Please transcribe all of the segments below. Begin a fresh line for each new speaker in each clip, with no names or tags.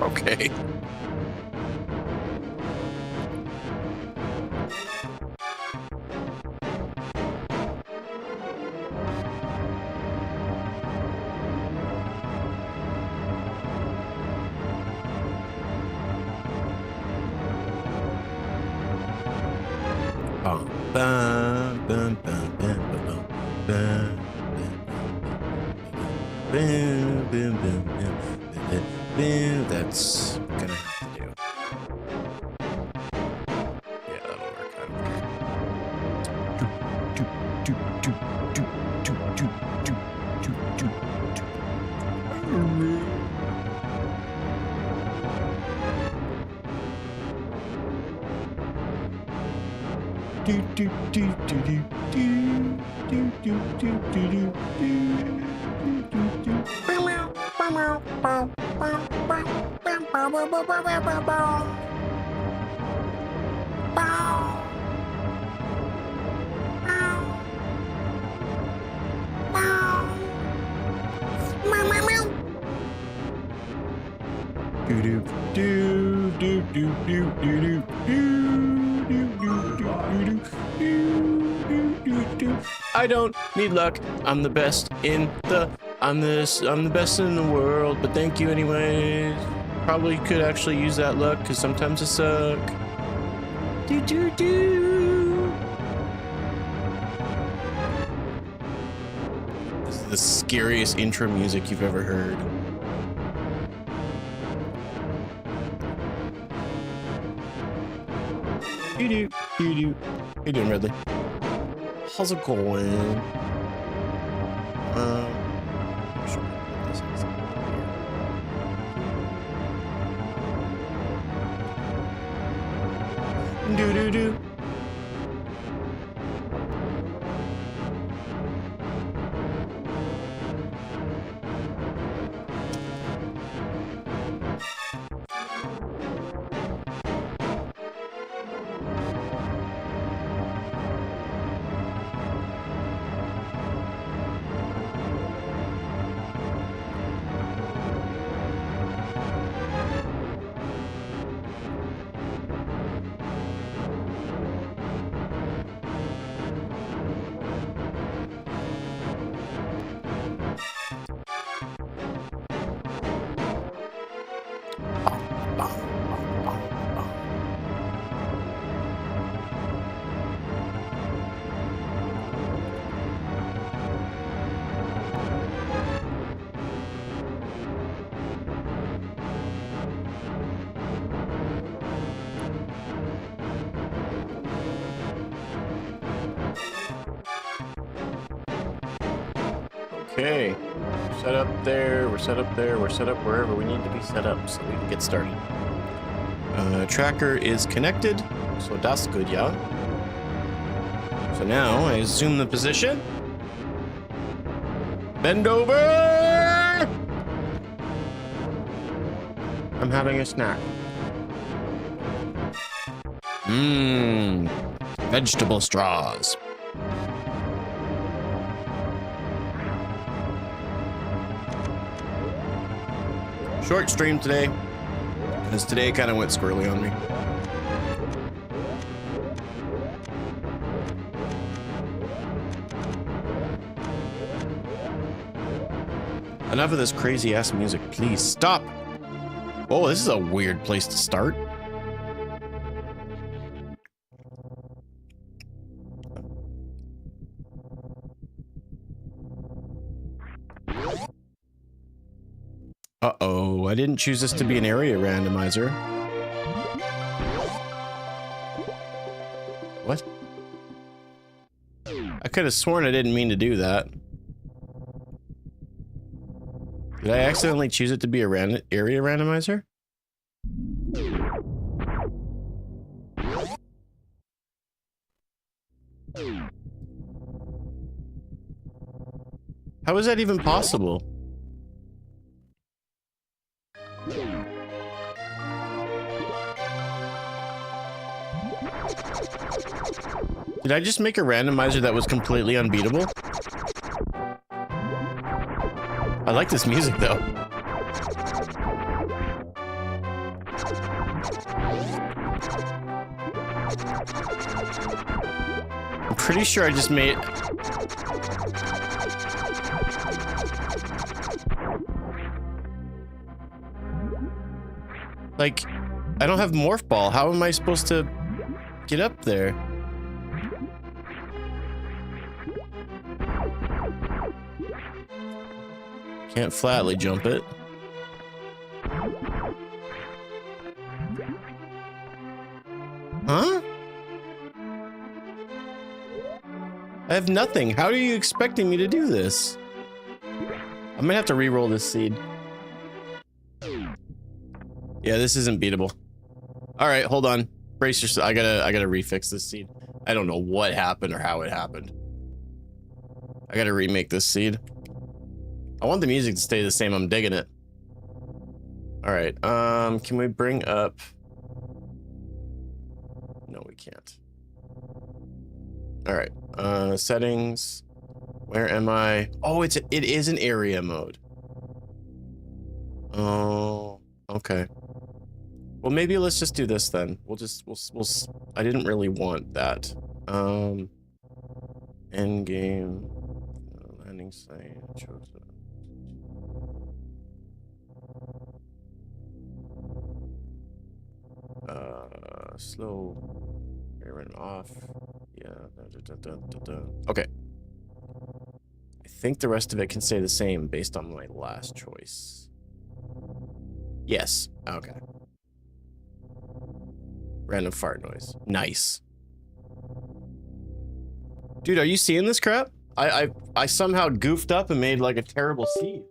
Okay. That's gonna have to do. Yeah, that'll work. I don't care. I don't need luck. I'm the best in the I'm the best in the world, but thank you anyways. Probably could actually use that luck because sometimes I suck. This is the scariest intro music you've ever heard. How you doing, Ridley? How's it going? Do. Okay, we're set up there, we're set up there, we're set up wherever we need to be set up so we can get started. Tracker is connected, so that's good, yeah. So now I assume the position. Bend over! I'm having a snack. Vegetable straws. Short stream today, because today kind of went squirrely on me. Enough of this crazy ass music, please stop. Oh, this is a weird place to start. Uh-oh, I didn't choose this to be an area randomizer. What? I could have sworn I didn't mean to do that. Did I accidentally choose it to be a area randomizer? How is that even possible? Did I just make a randomizer that was completely unbeatable? I like this music though. I'm pretty sure I just made... Like, I don't have Morph Ball. How am I supposed to get up there? Can't flatly jump it. Huh? I have nothing. How are you expecting me to do this? I'm gonna have to re-roll this seed. Yeah, this isn't beatable. All right, hold on. Brace yourself. I gotta refix this seed. I don't know what happened or how it happened. I gotta remake this seed. I want the music to stay the same. I'm digging it. All right. Can we bring up? No, we can't. All right. Settings. Where am I? Oh, it is an area mode. Oh, okay. Well, maybe let's just do this then. We'll I didn't really want that. End game. Landing site. Chose it. Slow. Run off. Yeah. Okay. I think the rest of it can stay the same based on my last choice. Yes. Okay. Random fart noise. Nice. Dude, are you seeing this crap? I somehow goofed up and made like a terrible seed.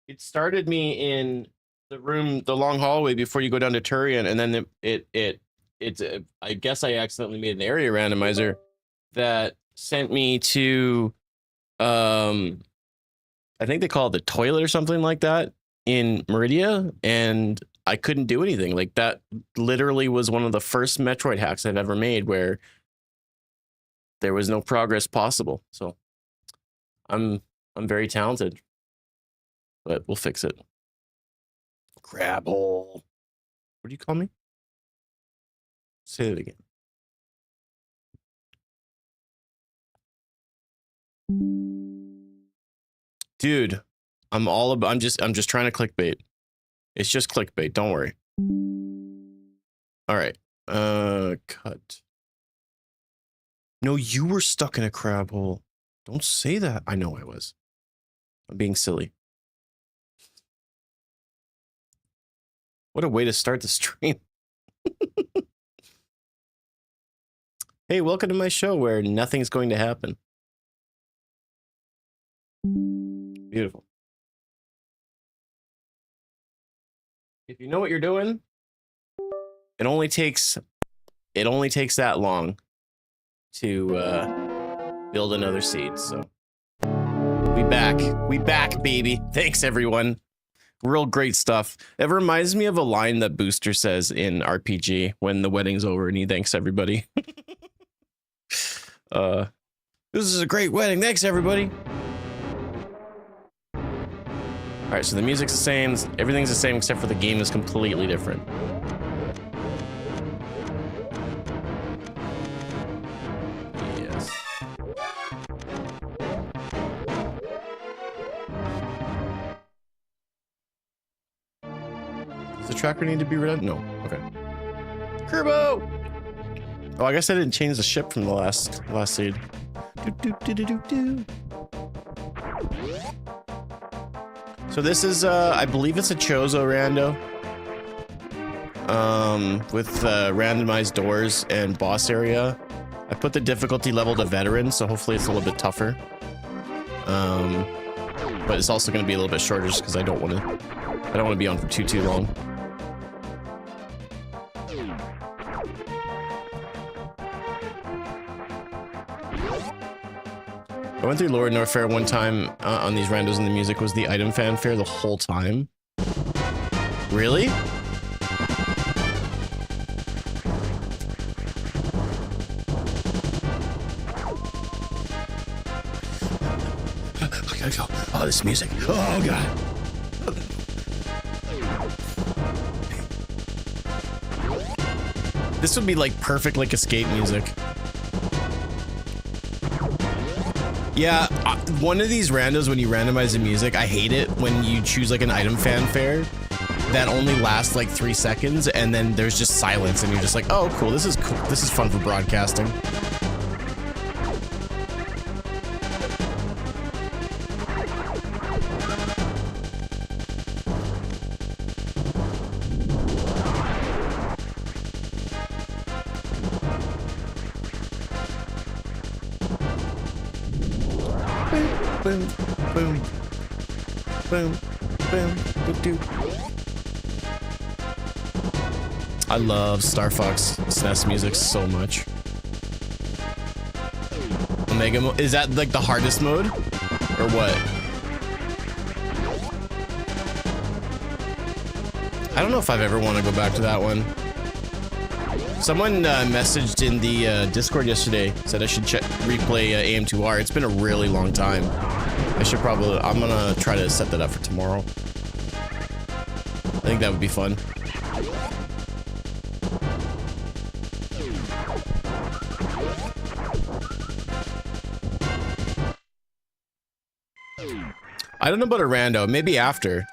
It started me in the room, the long hallway before you go down to Turian, and then I guess I accidentally made an area randomizer that sent me to I think they call it the toilet or something like that in Meridia, and I couldn't do anything. Like, that literally was one of the first Metroid hacks I've ever made where there was no progress possible. So I'm very talented, but we'll fix it. Crabhole. What do you call me? Say it again. Dude, I'm just trying to clickbait. It's just clickbait, don't worry. All right. Cut. No, you were stuck in a crab hole. Don't say that. I know I was. I'm being silly. What a way to start the stream. Hey, welcome to my show where nothing's going to happen. Beautiful. If you know what you're doing, it only takes that long to build another seed. So we back, baby. Thanks, everyone. Real great stuff. It reminds me of a line that Booster says in RPG when the wedding's over and he thanks everybody. This is a great wedding. Thanks, everybody. All right, so the music's the same. Everything's the same except for the game is completely different. Yes. Does the tracker need to be redone? No. Okay. Kerbo! Oh, I guess I didn't change the ship from the last seed. So this is, I believe it's a Chozo rando. With randomized doors and boss area. I put the difficulty level to veteran, so hopefully it's a little bit tougher. But it's also going to be a little bit shorter just because I don't want to be on for too long. I went through Lord Norfair one time on these randos and the music was the item fanfare the whole time. Really? I gotta go. Oh, this music. Oh, God. This would be like perfect like escape music. Yeah, one of these randos when you randomize the music, I hate it when you choose like an item fanfare that only lasts like 3 seconds and then there's just silence and you're just like, oh cool, this is fun for broadcasting. Boom, boom, boom, boom, boom, boom. I love Star Fox SNES music so much. Omega mode, is that like the hardest mode? Or what? I don't know if I've ever want to go back to that one. Someone messaged in the Discord yesterday, said I should replay AM2R. It's been a really long time. I'm gonna try to set that up for tomorrow. I think that would be fun. I don't know about a rando, maybe after.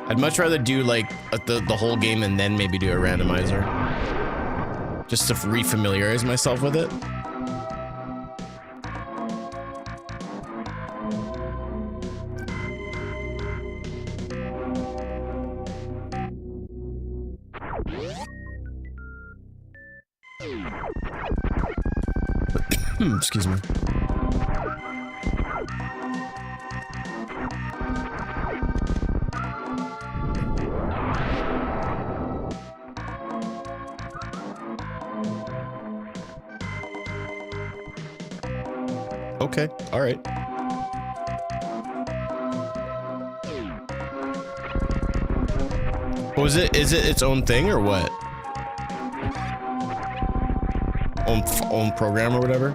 I'd much rather do like the whole game and then maybe do a randomizer. Just to refamiliarize myself with it. Excuse me. Okay, all right. Oh, is it its own thing or what? Own program or whatever?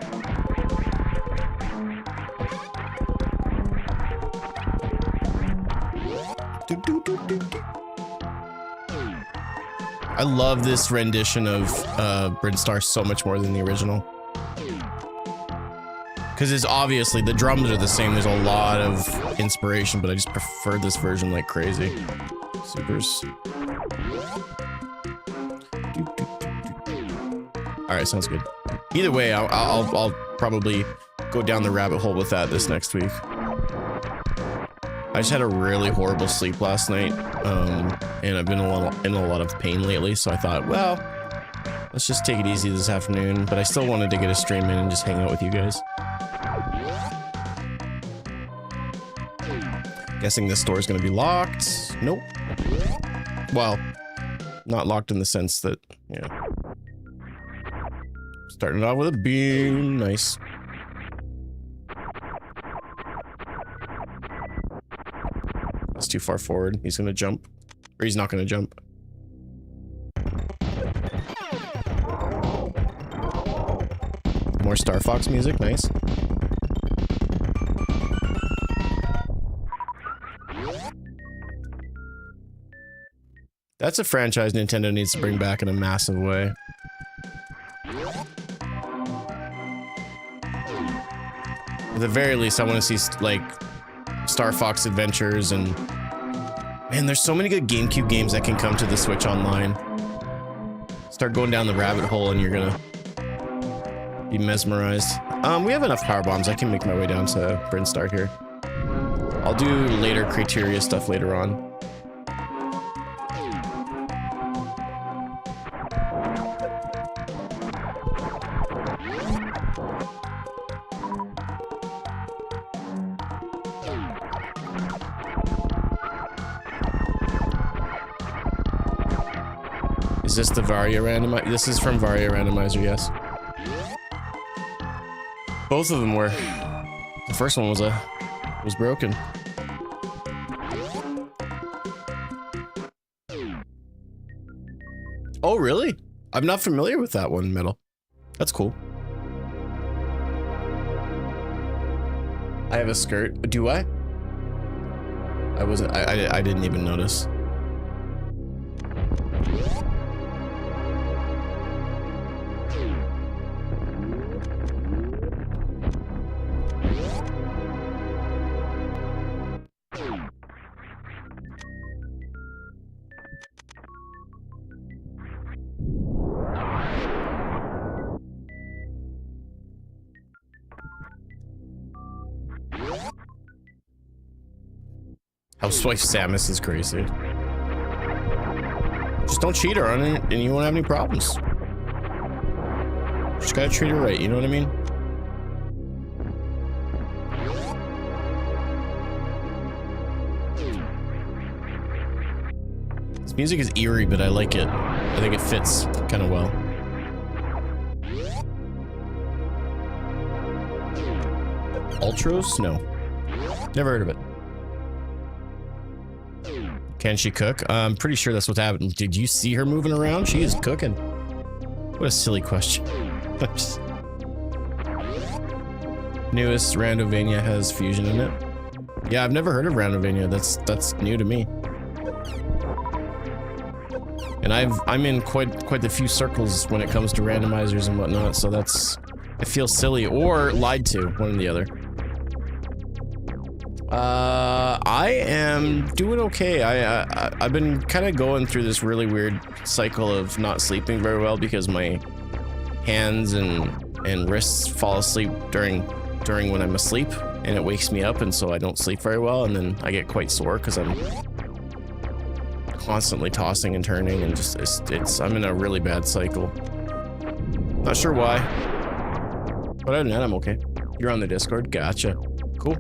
I love this rendition of Brinstar so much more than the original. Because it's obviously, the drums are the same, there's a lot of inspiration, but I just prefer this version like crazy. Supers. Alright, sounds good. Either way, I'll probably go down the rabbit hole with that this next week. I just had a really horrible sleep last night, and I've been in a lot of pain lately, so I thought, well, let's just take it easy this afternoon, but I still wanted to get a stream in and just hang out with you guys. Guessing this store is going to be locked. Nope. Well, not locked in the sense that, yeah. Starting it off with a beam. Nice. That's too far forward. He's going to jump. Or he's not going to jump. More Star Fox music. Nice. That's a franchise Nintendo needs to bring back in a massive way. At the very least, I want to see, like, Star Fox Adventures and... Man, there's so many good GameCube games that can come to the Switch Online. Start going down the rabbit hole and you're gonna be mesmerized. We have enough power bombs. I can make my way down to Brinstar here. I'll do later criteria stuff later on. Is this the Varia randomizer? This is from Varia Randomizer, yes. Both of them were. The first one was broken. Oh, really? I'm not familiar with that one, Metal. That's cool. I have a skirt. Do I? I didn't even notice. Housewife Samus is crazy. Just don't cheat her on it and you won't have any problems. Just gotta treat her right, you know what I mean? This music is eerie, but I like it. I think it fits kind of well. Ultros? No. Never heard of it. Can she cook? I'm pretty sure that's what's happening. Did you see her moving around? She is cooking. What a silly question. Newest Randovania has fusion in it. Yeah, I've never heard of Randovania. That's new to me. And I'm in quite the few circles when it comes to randomizers and whatnot, so that's, it feels silly or lied to, one or the other. I am doing okay. I've been kind of going through this really weird cycle of not sleeping very well because my hands and wrists fall asleep during when I'm asleep, and it wakes me up, and so I don't sleep very well, and then I get quite sore because I'm constantly tossing and turning, and just I'm in a really bad cycle. Not sure why, but other than that, I'm okay. You're on the Discord, gotcha. Cool.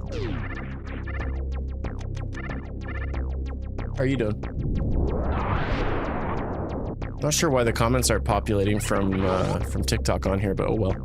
How are you doing? Not sure why the comments aren't populating from TikTok on here, but oh well.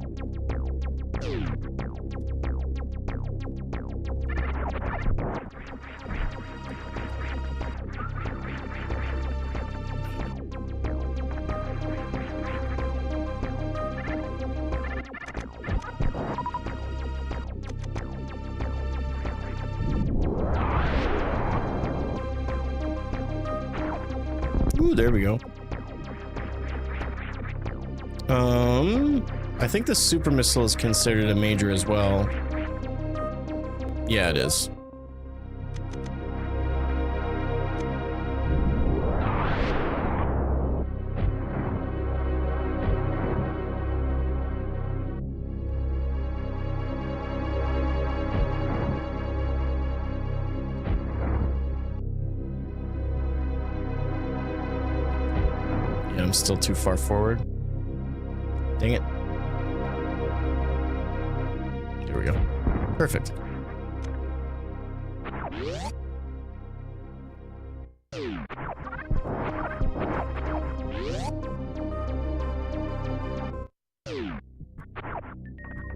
Ooh, there we go. I think the super missile is considered a major as well. Yeah, it is. Yeah, I'm still too far forward. Dang it. Here we go. Perfect.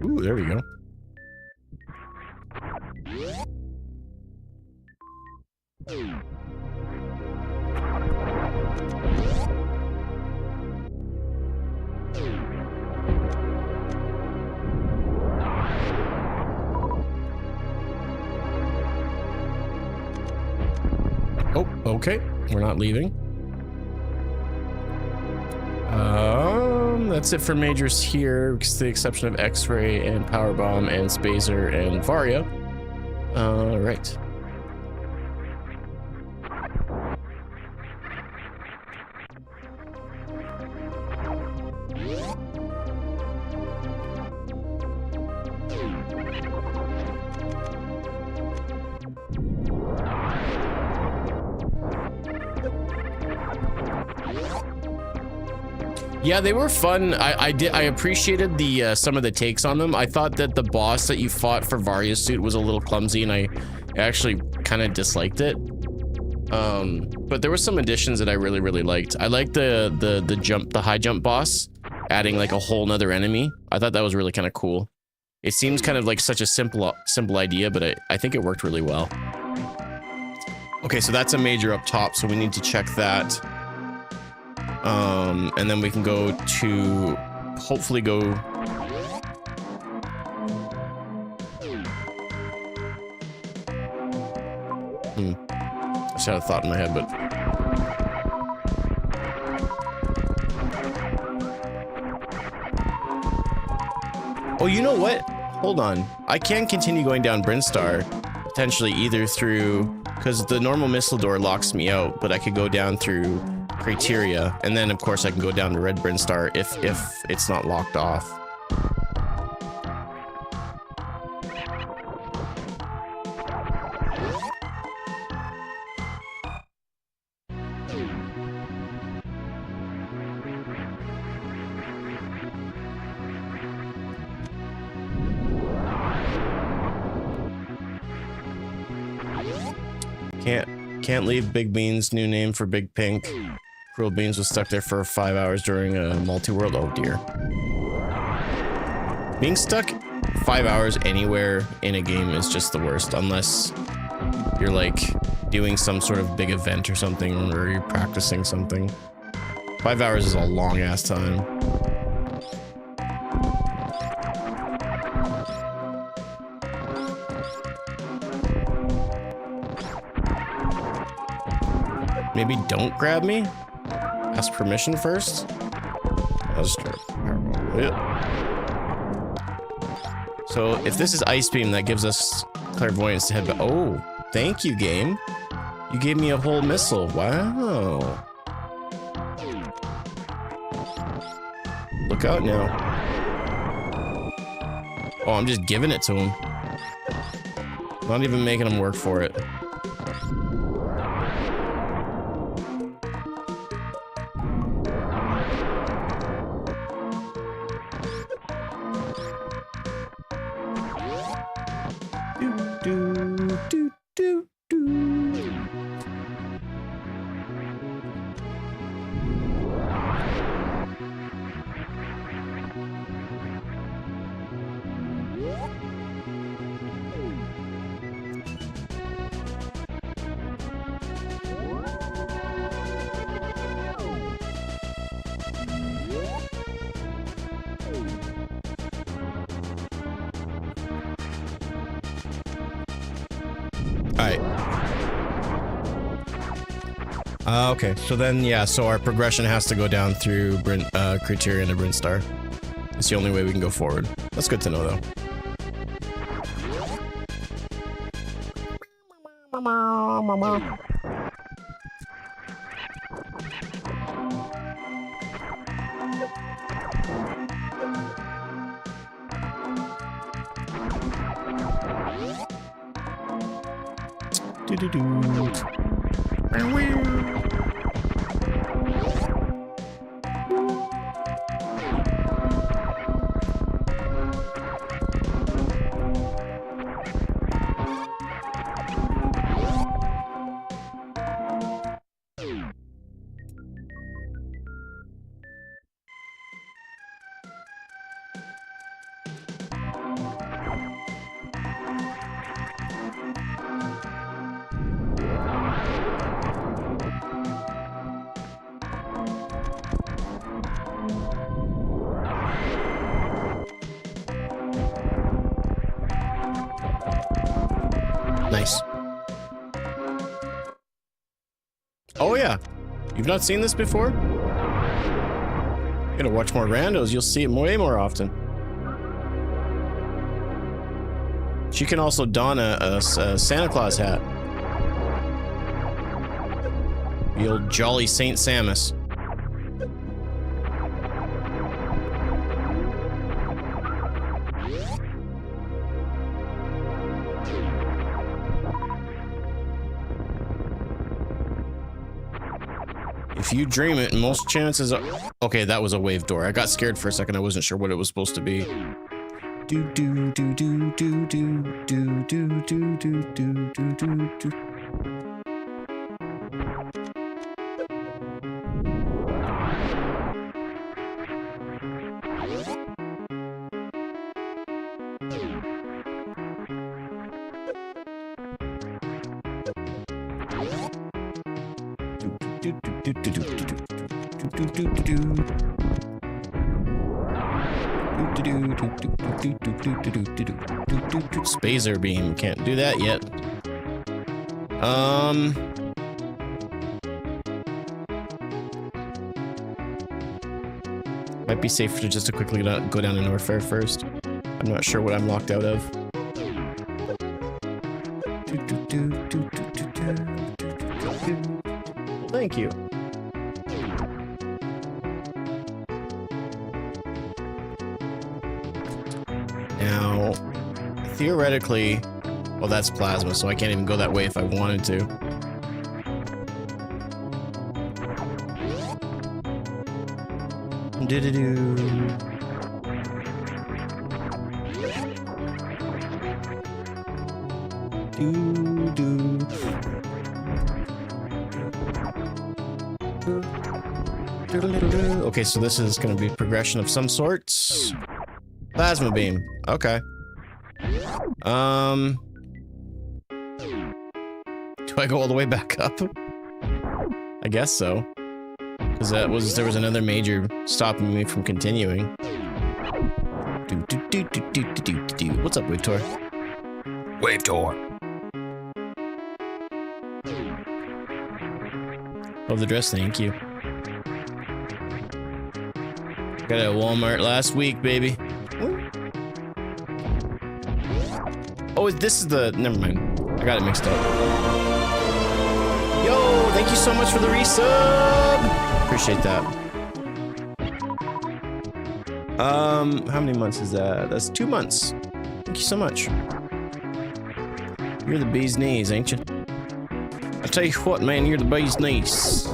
Ooh, there we go. Oh, okay. We're not leaving. That's it for majors here, with the exception of X-Ray and Powerbomb and Spazer and Varia. Right. Yeah, they were fun. I appreciated the some of the takes on them. I thought that the boss that you fought for Varia's suit was a little clumsy, and I actually kind of disliked it. But there were some additions that I really liked. I liked the high jump boss, adding like a whole nother enemy. I thought that was really kind of cool. It seems kind of like such a simple idea, but I think it worked really well. Okay, so that's a major up top, so we need to check that. And then we can go to, hopefully go... I just had a thought in my head, but... Oh, you know what? Hold on. I can continue going down Brinstar, potentially either through... Because the normal missile door locks me out, but I could go down through... Criteria, and then of course I can go down to Red Brinstar if it's not locked off. Can't leave Big Beans, new name for Big Pink. Cruel Beans was stuck there for 5 hours during a multi-world. Oh dear. Being stuck 5 hours anywhere in a game is just the worst, unless you're like doing some sort of big event or something, or you're practicing something. 5 hours is a long ass time. Maybe don't grab me? Ask permission first? I'll just try. So if this is Ice Beam, that gives us clairvoyance to head back. Oh, thank you, game. You gave me a whole missile. Wow. Look out now. Oh, I'm just giving it to him. Not even making him work for it. Okay, so then, yeah, so our progression has to go down through Criterion and Brinstar. It's the only way we can go forward. That's good to know, though. Nice. Oh yeah, you've not seen this before? You gotta watch more randos, you'll see it way more often. She can also don a Santa Claus hat. The old jolly Saint Samus. If you dream it, most chances are... Okay, that was a wave door. I got scared for a second. I wasn't sure what it was supposed to be. Do do do do do do do do do do do do do do. Spazer beam, can't do that yet. Might be safer to just to quickly go down to Norfair first. I'm not sure what I'm locked out of. Well, thank you. Now, theoretically, well, that's plasma, so I can't even go that way if I wanted to. Do-do-do. Do-do. Okay, so this is going to be progression of some sorts. Plasma beam. Okay. Do I go all the way back up? I guess so. Because there was another major stopping me from continuing. What's up, Wave Tour? Wave Tour. Love the dress, thank you. Got it at Walmart last week, baby. Oh, this is the... Never mind. I got it mixed up. Yo, thank you so much for the resub! Appreciate that. How many months is that? That's 2 months. Thank you so much. You're the bee's knees, ain't you? I tell you what, man, you're the bee's knees.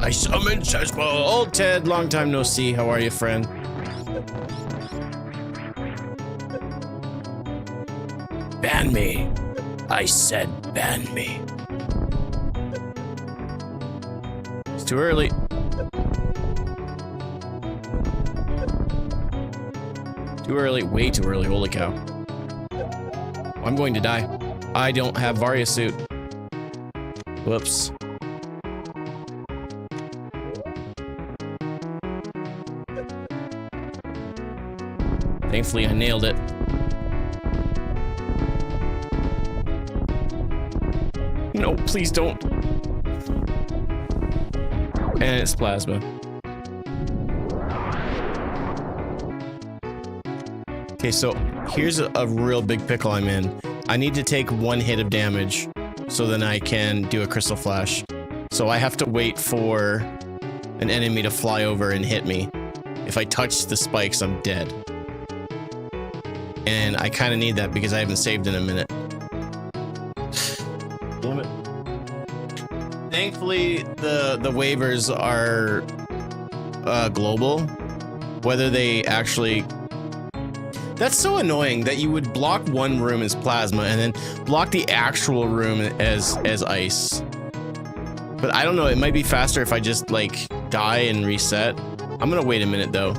I summon Sespa. Old Ted, long time no see. How are you, friend? Ban me. I said ban me. It's too early. Too early. Way too early. Holy cow. I'm going to die. I don't have Varia suit. Whoops. Thankfully, I nailed it. No, please don't. And it's plasma. Okay, so here's a real big pickle I'm in. I need to take 1 hit of damage so then I can do a crystal flash. So I have to wait for an enemy to fly over and hit me. If I touch the spikes, I'm dead. And I kind of need that because I haven't saved in a minute. Damn it. Thankfully, the waivers are global. Whether they actually... That's so annoying that you would block one room as plasma and then block the actual room as ice. But I don't know, it might be faster if I just, like, die and reset. I'm gonna wait a minute, though.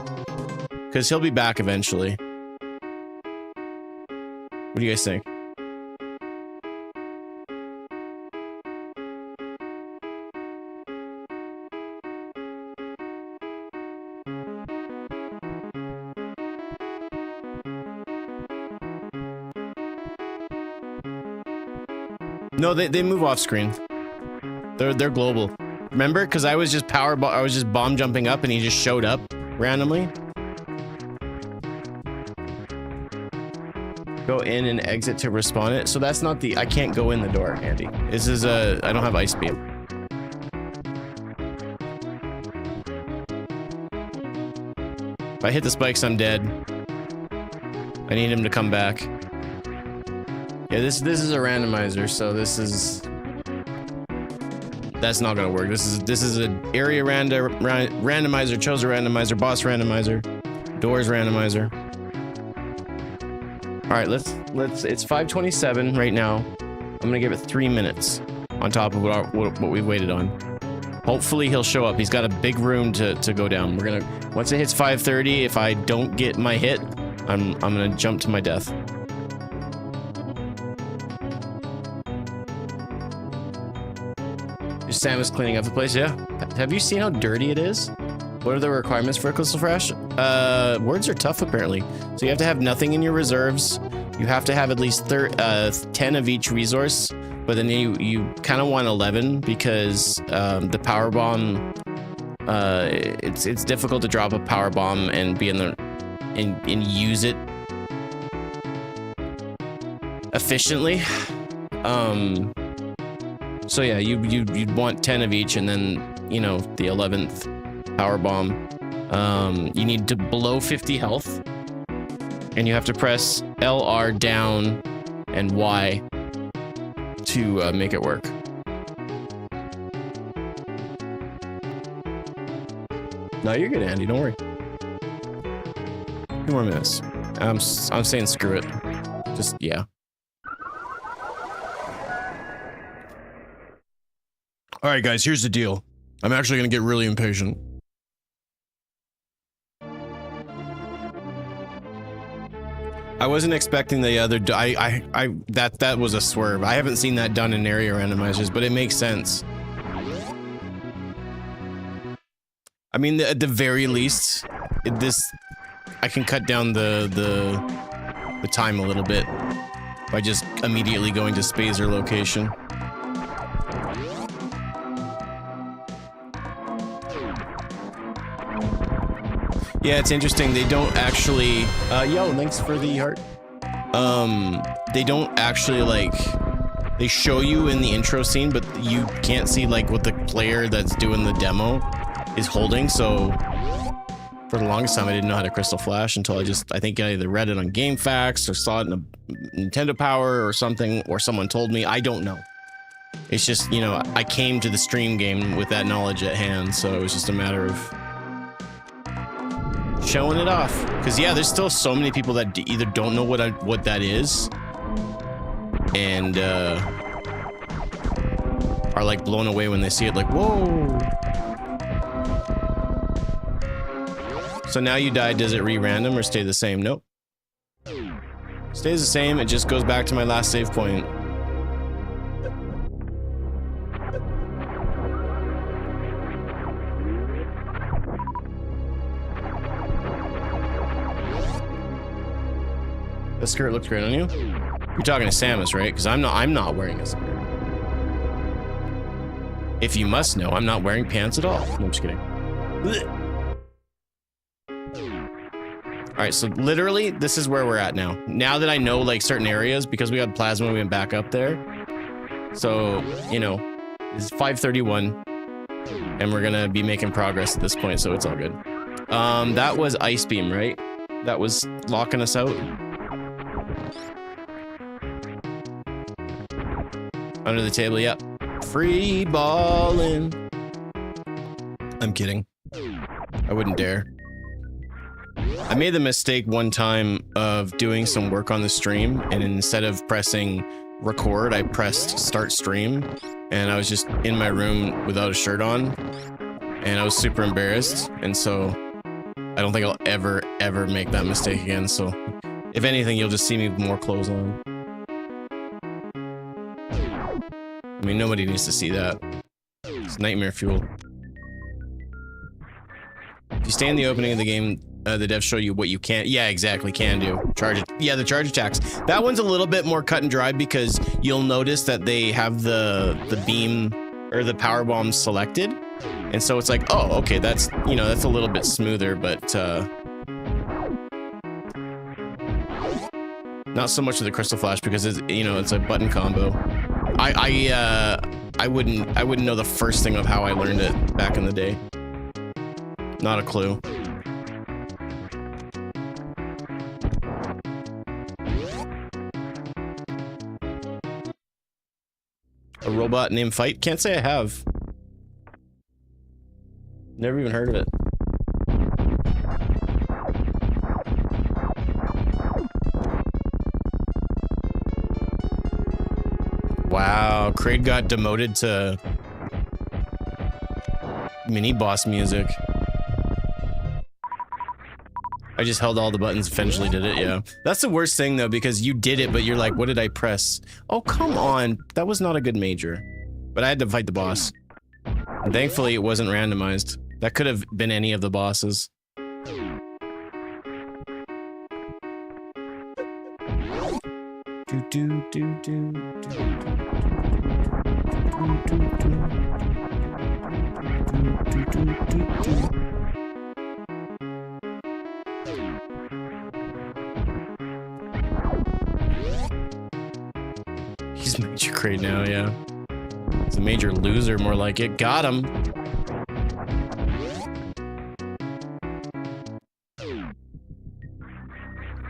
Because he'll be back eventually. What do you guys think? No, they move off screen. They're global. Remember? Because I was just bomb jumping up and he just showed up randomly. Go in and exit to respawn it. So that's not the... I can't go in the door, Andy. This is a... I don't have ice beam. If I hit the spikes, I'm dead. I need him to come back. Yeah, this is a randomizer, so this is... That's not gonna work. This is an area randomizer, chosen randomizer, boss randomizer, doors randomizer. All right, let's. It's 5:27 right now. I'm gonna give it 3 minutes on top of what we've waited on. Hopefully he'll show up. He's got a big room to go down. We're gonna, once it hits 5:30, if I don't get my hit, I'm gonna jump to my death. Sam is cleaning up the place. Yeah. Have you seen how dirty it is? What are the requirements for a crystal flash? Words are tough apparently. So you have to have nothing in your reserves. You have to have at least 10 of each resource, but then you kind of want 11 because the power bomb. It's difficult to drop a power bomb and be and use it efficiently. So yeah, you'd want 10 of each, and then you know the 11th power bomb. You need to below 50 health, and you have to press LR down and Y to make it work. No, you're good, Andy. Don't worry. 2 more minutes. I'm saying screw it. Just, yeah. All right, guys, here's the deal. I'm actually gonna get really impatient. I wasn't expecting the other. That was a swerve. I haven't seen that done in area randomizers, but it makes sense. I mean, at the very least, I can cut down the time a little bit by just immediately going to Spazer location. Yeah, it's interesting. They don't actually. Yo, thanks for the heart. They don't actually like. They show you in the intro scene, but you can't see like what the player that's doing the demo is holding. So for the longest time, I didn't know how to Crystal Flash until I think I either read it on GameFAQs or saw it in a Nintendo Power or something, or someone told me. I don't know. It's just, you know, I came to the stream game with that knowledge at hand, so it was just a matter of showing it off. Because yeah, there's still so many people that either don't know what that is, and are like blown away when they see it, like, whoa. So now you die, does it re-random or stay the same? Nope. Stays the same, it just goes back to my last save point. The skirt looks great on you. You're talking to Samus, right? Because I'm not wearing a skirt. If you must know, I'm not wearing pants at all. No, I'm just kidding. All right, so literally, this is where we're at now. Now that I know like certain areas, because we got plasma, we went back up there. So, you know, it's 5:31, and we're gonna be making progress at this point, so it's all good. That was Ice Beam, right? That was locking us out. Under the table, yep. Free balling. I'm kidding. I wouldn't dare. I made the mistake one time of doing some work on the stream, and instead of pressing record, I pressed start stream, and I was just in my room without a shirt on, and I was super embarrassed, and so I don't think I'll ever make that mistake again. So if anything, you'll just see me with more clothes on. I mean, nobody needs to see that. It's nightmare fuel. If you stay in the opening of the game, the devs show you what you can't. Yeah, exactly. Can do. Charge it. Yeah, the charge attacks. That one's a little bit more cut and dry because you'll notice that they have the beam or the power bomb selected, and so it's like, oh, okay, that's, you know, that's a little bit smoother, but not so much with the Crystal Flash because it's, you know, it's a button combo. I wouldn't know the first thing of how I learned it back in the day. Not a clue. A robot named Fight? Can't say I have. Never even heard of it. Wow, Kraid got demoted to mini boss music. I just held all the buttons, eventually did it, yeah. That's the worst thing though, because you did it, but you're like, what did I press? Oh, come on. That was not a good major. But I had to fight the boss. And thankfully it wasn't randomized. That could have been any of the bosses. He's Major Kraid now, yeah. He's a major loser, more like it. Got him.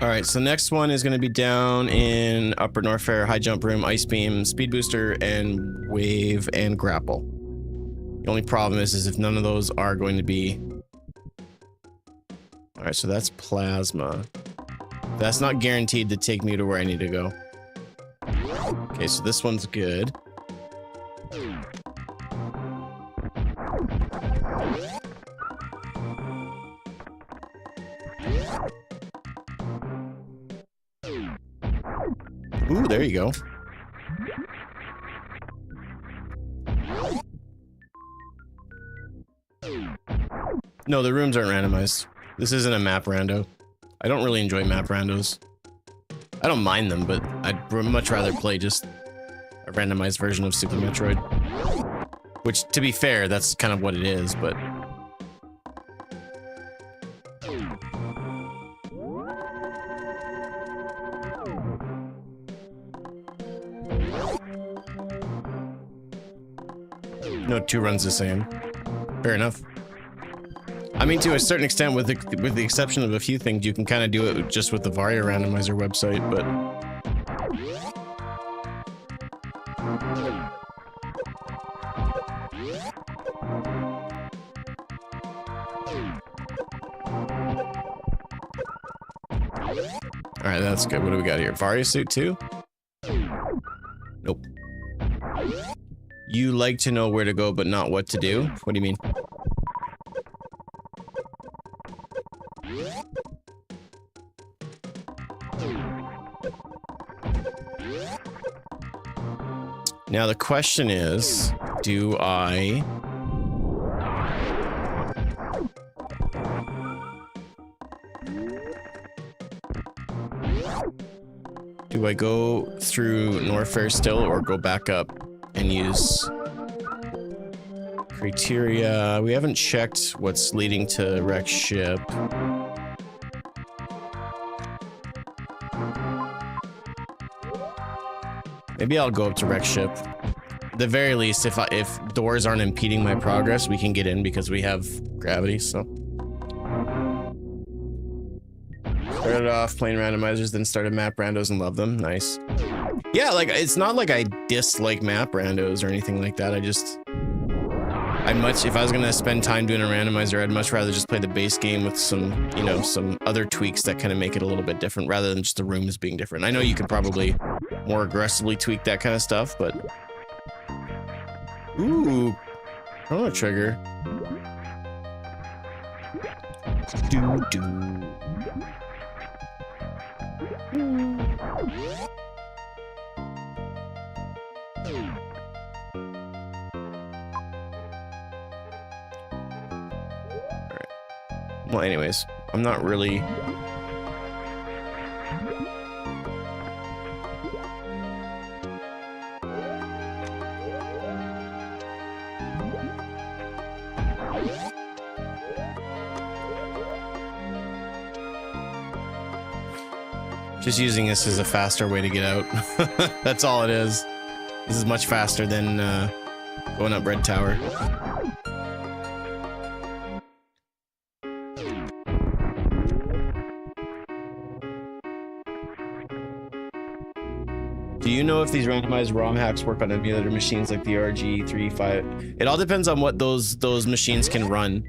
All right, so next one is going to be down in Upper Norfair, High Jump Room, Ice Beam, Speed Booster, and Wave and Grapple. The only problem is if none of those are going to be... All right, so that's plasma. That's not guaranteed to take me to where I need to go. Okay, so this one's good. Ooh, there you go. No, the rooms aren't randomized. This isn't a map rando. I don't really enjoy map randos. I don't mind them, but I'd much rather play just a randomized version of Super Metroid. Which, to be fair, that's kind of what it is, but... No two runs the same. Fair enough. I mean, to a certain extent, with the exception of a few things, you can kind of do it just with the Varia randomizer website, but... Alright, that's good. What do we got here? Varia suit too? Nope. You like to know where to go, but not what to do? What do you mean? Now the question is, do I... Do I go through Norfair still, or go back up and use criteria? We haven't checked what's leading to wreck ship. Maybe I'll go up to wreck ship. At the very least, if doors aren't impeding my progress, we can get in because we have gravity, so. Started off playing randomizers, then started map randos and love them. Nice. Yeah, like, it's not like I dislike map randos or anything like that. If I was gonna spend time doing a randomizer, I'd much rather just play the base game with some, you know, some other tweaks that kind of make it a little bit different rather than just the rooms being different. I know you could probably more aggressively tweak that kind of stuff, but... Ooh! Chrono Trigger. Doo-doo. Alright. Well, anyways, I'm not really... Just using this as a faster way to get out. That's all it is. This is much faster than going up Red Tower. Do you know if these randomized ROM hacks work on emulator machines like the RG35? It all depends on what those machines can run.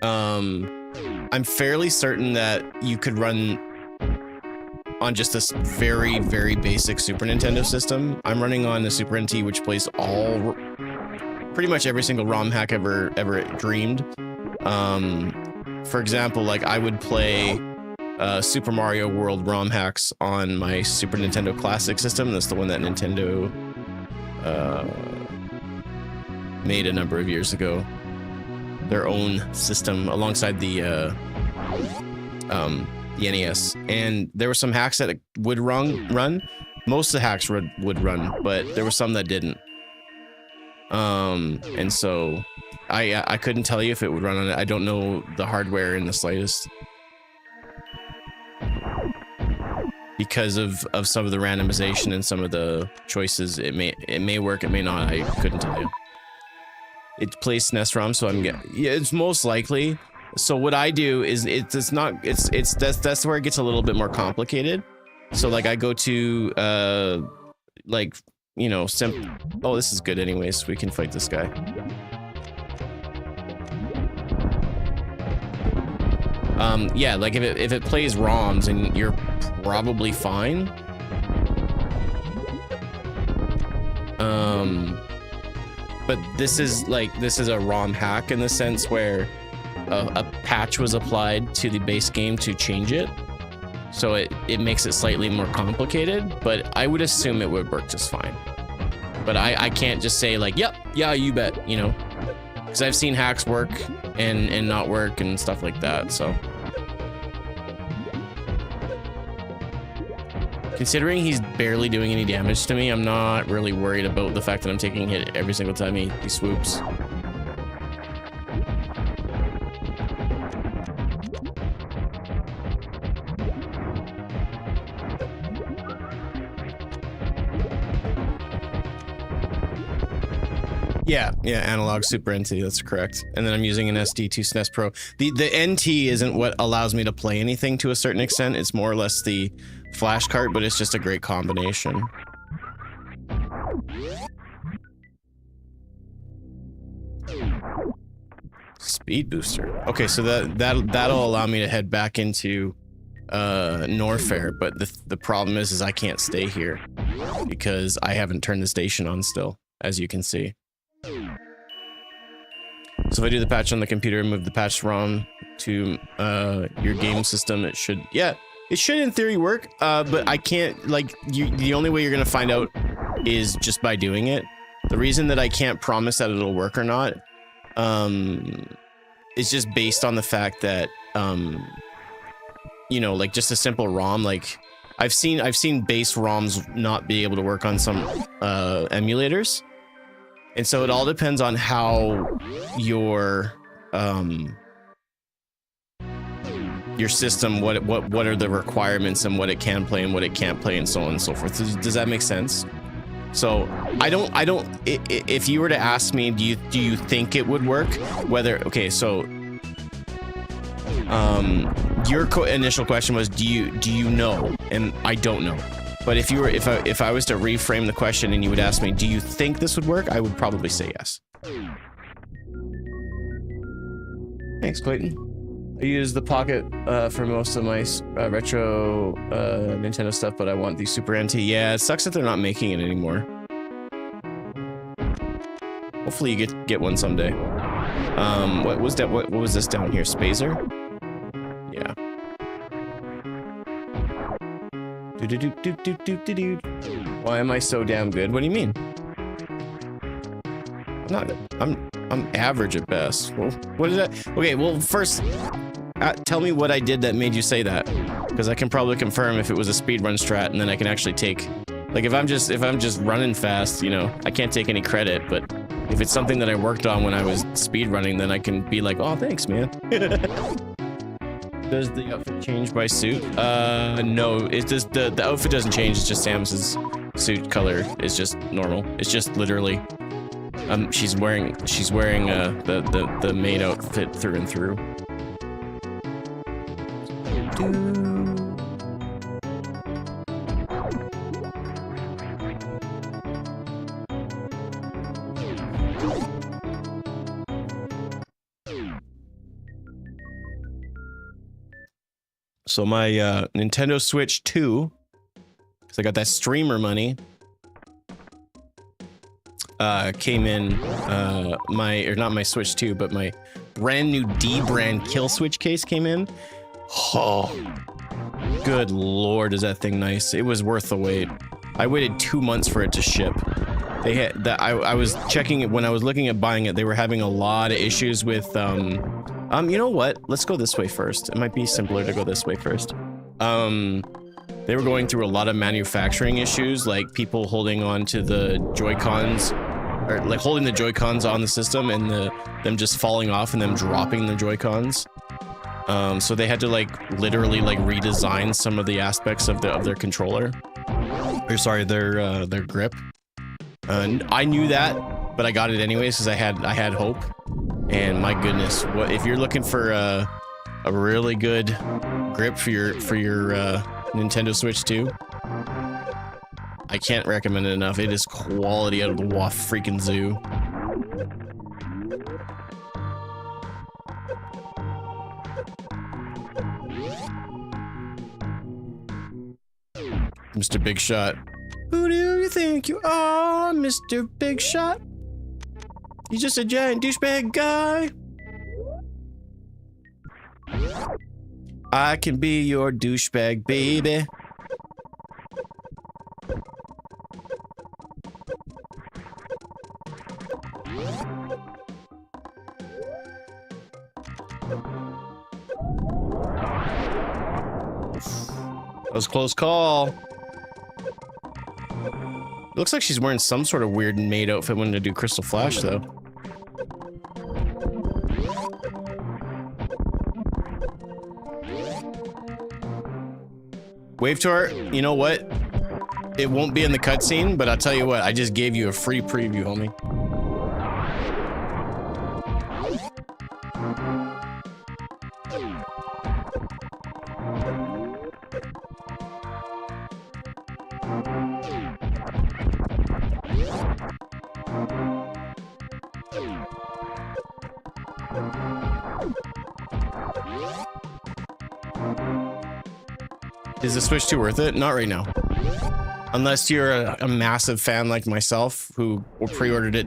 I'm fairly certain that you could run on just this very, very basic Super Nintendo system. I'm running on a Super NT, which plays pretty much every single ROM hack ever dreamed. For example, like I would play Super Mario World ROM hacks on my Super Nintendo Classic system. That's the one that Nintendo made a number of years ago. Their own system alongside the NES, and there were some hacks that would run. Most of the hacks would run, but there were some that didn't. And so I couldn't tell you if it would run on it. I don't know the hardware in the slightest because of some of the randomization and some of the choices. It may work, it may not. I couldn't tell you. It plays SNES ROM, so yeah, it's most likely. So what I do is that's where it gets a little bit more complicated. So like I go to like, you know, oh, this is good anyways. We can fight this guy. Yeah, like if it plays ROMs, and you're probably fine. But this is a ROM hack in the sense where a patch was applied to the base game to change it. So it makes it slightly more complicated, but I would assume it would work just fine. But I can't just say like, yep, yeah, you bet, you know, because I've seen hacks work and not work and stuff like that, so. Considering he's barely doing any damage to me, I'm not really worried about the fact that I'm taking a hit every single time he swoops. Yeah, analog Super NT, that's correct. And then I'm using an SD2 SNES Pro. The NT isn't what allows me to play anything to a certain extent. It's more or less the flash cart, but it's just a great combination. Speed booster. Okay, so that'll allow me to head back into Norfair, but the problem is I can't stay here because I haven't turned the station on still, as you can see. So if I do the patch on the computer and move the patch ROM to your game system, it should, yeah, it should in theory work, but I can't, like, the only way you're gonna find out is just by doing it. The reason that I can't promise that it'll work or not is just based on the fact that, you know, like just a simple ROM, like I've seen base ROMs not be able to work on some emulators. And so it all depends on how your system, what are the requirements and what it can play and what it can't play and so on and so forth. Does that make sense? So I don't, if you were to ask me, do you think it would work? Whether, okay, so your initial question was, do you know? And I don't know. But if I was to reframe the question and you would ask me, do you think this would work? I would probably say yes. Thanks, Clayton. I use the Pocket for most of my retro Nintendo stuff, but I want the Super NT. Yeah, it sucks that they're not making it anymore. Hopefully you get one someday. What was that? What was this down here? Spazer? Yeah. Why am I so damn good? What do you mean? I'm average at best. Well, what is that? Okay, well, first, tell me what I did that made you say that, because I can probably confirm if it was a speedrun strat, and then I can actually take, like, if I'm just running fast, you know, I can't take any credit, but if it's something that I worked on when I was speedrunning, then I can be like, oh, thanks, man. Does the outfit change by suit? No, it's just the outfit doesn't change. It's just Samus's suit color is just normal. It's just literally, she's wearing the maid outfit through and through. So my Nintendo Switch 2, because I got that streamer money, came in not my Switch 2, but my brand new D brand kill switch case came in. Oh, good lord, is that thing nice. It was worth the wait. I waited 2 months for it to ship. They had that. I was checking it when I was looking at buying it. They were having a lot of issues with you know what? Let's go this way first. It might be simpler to go this way first. They were going through a lot of manufacturing issues, like people holding on to the Joy-Cons, or like holding the Joy-Cons on the system and them just falling off and them dropping the Joy-Cons. So they had to like literally like redesign some of the aspects of their controller. Or sorry, their grip. And I knew that, but I got it anyways because I had hope. And my goodness, what if you're looking for a really good grip for your Nintendo Switch 2? I can't recommend it enough. It is quality out of the freaking zoo. Mr. Big Shot. Who do you think you are, Mr. Big Shot? You're just a giant douchebag guy. I can be your douchebag, baby. That was a close call. Looks like she's wearing some sort of weird maid outfit when to do Crystal Flash, though. Wave to her. You know what? It won't be in the cutscene, but I'll tell you what. I just gave you a free preview, homie. Is the Switch 2 worth it? Not right now. Unless you're a massive fan like myself who pre-ordered it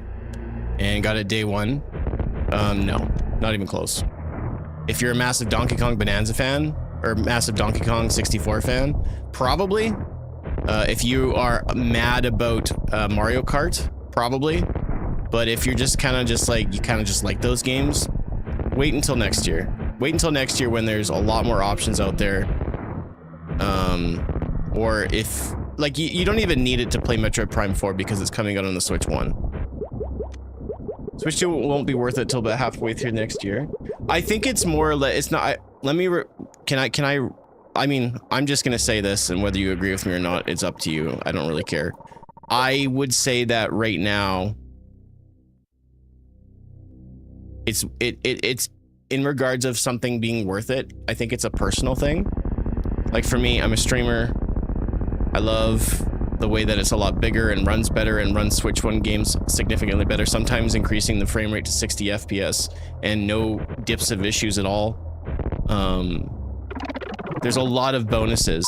and got it day one. No, not even close. If you're a massive Donkey Kong Bonanza fan or massive Donkey Kong 64 fan, probably. If you are mad about Mario Kart, probably. But if you're just kind of just like those games, wait until next year. Wait until next year when there's a lot more options out there. Or if, like, you don't even need it to play Metroid Prime 4 because it's coming out on the Switch 1. Switch 2 won't be worth it till about halfway through next year. I think it's more, it's not, I mean, I'm just gonna say this, and whether you agree with me or not, it's up to you. I don't really care. I would say that right now, it's in regards of something being worth it, I think it's a personal thing. Like for me, I'm a streamer. I love the way that it's a lot bigger and runs better and runs Switch 1 games significantly better, sometimes increasing the frame rate to 60 FPS and no dips of issues at all. There's a lot of bonuses.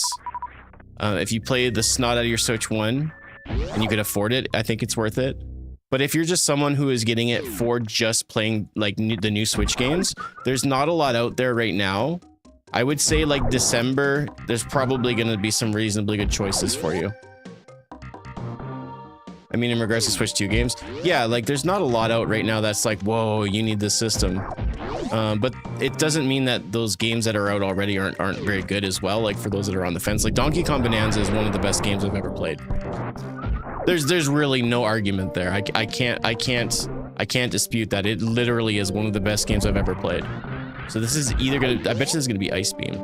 If you play the snot out of your Switch 1 and you can afford it, I think it's worth it. But if you're just someone who is getting it for just playing like the new Switch games, there's not a lot out there right now. I would say like December, there's probably going to be some reasonably good choices for you. I mean, in regards to Switch 2 games, yeah, like there's not a lot out right now that's like, whoa, you need this system. But it doesn't mean that those games that are out already aren't very good as well. Like for those that are on the fence, like Donkey Kong Bonanza is one of the best games I've ever played. There's really no argument there. I can't dispute that. It literally is one of the best games I've ever played. So this is either gonna, I bet you this is gonna be Ice Beam.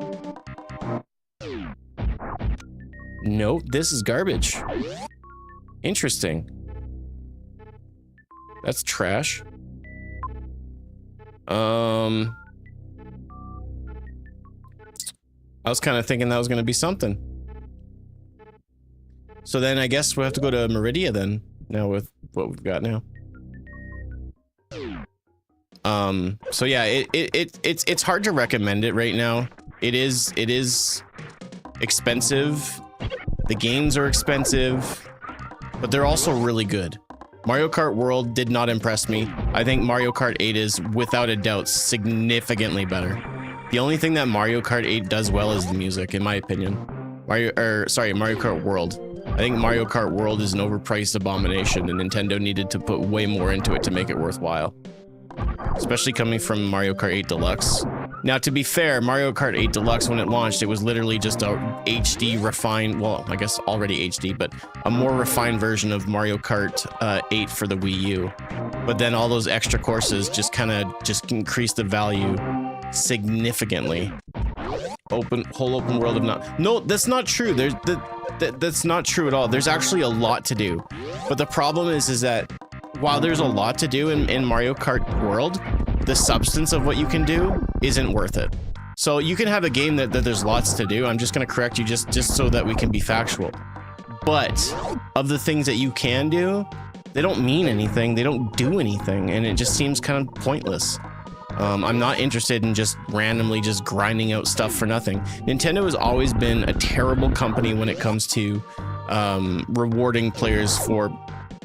Nope, this is garbage. Interesting. That's trash. I was kind of thinking that was gonna be something. So then I guess we'll have to go to Meridia then, now with what we've got now. So yeah, it's hard to recommend it right now. It is expensive. The games are expensive, but they're also really good. Mario Kart World did not impress me. I think Mario Kart 8 is without a doubt significantly better. The only thing that Mario Kart 8 does well is the music, in my opinion. Mario Kart World. I think Mario Kart World is an overpriced abomination, and Nintendo needed to put way more into it to make it worthwhile. Especially coming from Mario Kart 8 Deluxe. Now, to be fair, Mario Kart 8 Deluxe, when it launched, it was literally just a HD refined, well, I guess already HD, but a more refined version of Mario Kart 8 for the Wii U. But then all those extra courses just kind of increased the value significantly. Whole open world of not. No, that's not true. That's not true at all. There's actually a lot to do. But the problem is that while there's a lot to do in Mario Kart World, the substance of what you can do isn't worth it. So you can have a game that there's lots to do. I'm just going to correct you just so that we can be factual. But of the things that you can do, they don't mean anything. They don't do anything. And it just seems kind of pointless. I'm not interested in just randomly just grinding out stuff for nothing. Nintendo has always been a terrible company when it comes to rewarding players for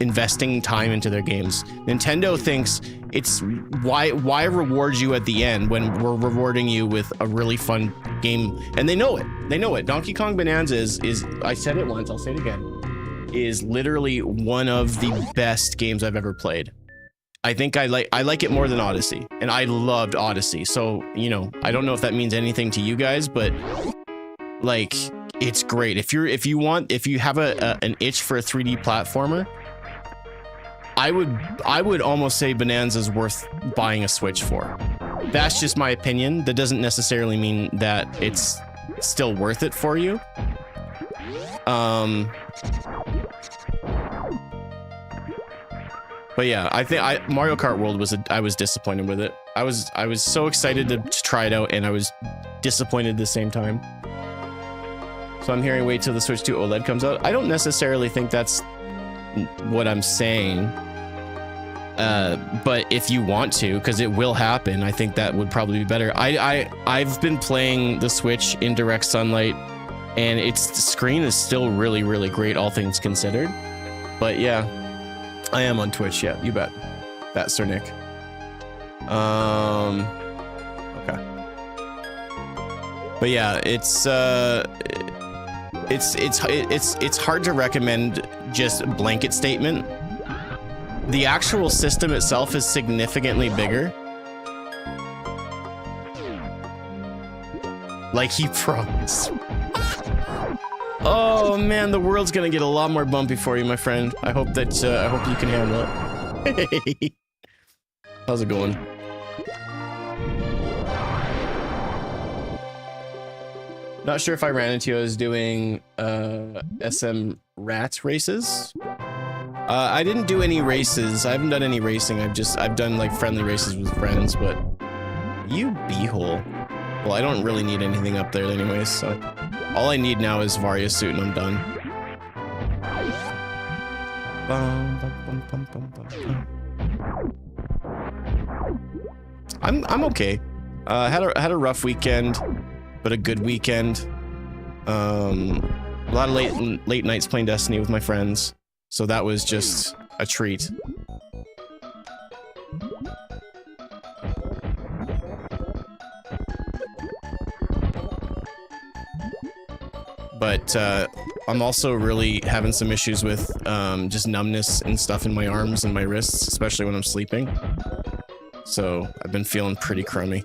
investing time into their games. Nintendo thinks it's why reward you at the end when we're rewarding you with a really fun game, and they know it. They know it. Donkey Kong Bonanza is I said it once, I'll say it again, is literally one of the best games I've ever played. I think I like it more than Odyssey, and I loved Odyssey. So, you know, I don't know if that means anything to you guys, but like, it's great. If you have an itch for a 3D platformer, I would almost say Bonanza's worth buying a Switch for. That's just my opinion. That doesn't necessarily mean that it's still worth it for you. But yeah, I think Mario Kart World I was disappointed with it. I was so excited to try it out, and I was disappointed at the same time. So I'm hearing wait till the Switch 2 OLED comes out. I don't necessarily think that's what I'm saying. But if you want to, because it will happen, I think that would probably be better. I've been playing the Switch in direct sunlight, and the screen is still really, really great, all things considered. But yeah, I am on Twitch. Yeah, you bet. That's Sir Nick. Okay. But yeah, it's hard to recommend just blanket statement. The actual system itself is significantly bigger. Like he promised. Oh man, the world's gonna get a lot more bumpy for you, my friend. I hope that I hope you can handle it. Hey, how's it going? Not sure if I ran into you. I was doing SM rat races. I didn't do any races. I haven't done any racing. I've done like friendly races with friends, but you beehole. Well, I don't really need anything up there anyways, so all I need now is Varia's suit and I'm done. I'm okay. Had a rough weekend, but a good weekend. A lot of late nights playing Destiny with my friends. So that was just a treat. But I'm also really having some issues with just numbness and stuff in my arms and my wrists, especially when I'm sleeping. So I've been feeling pretty crummy.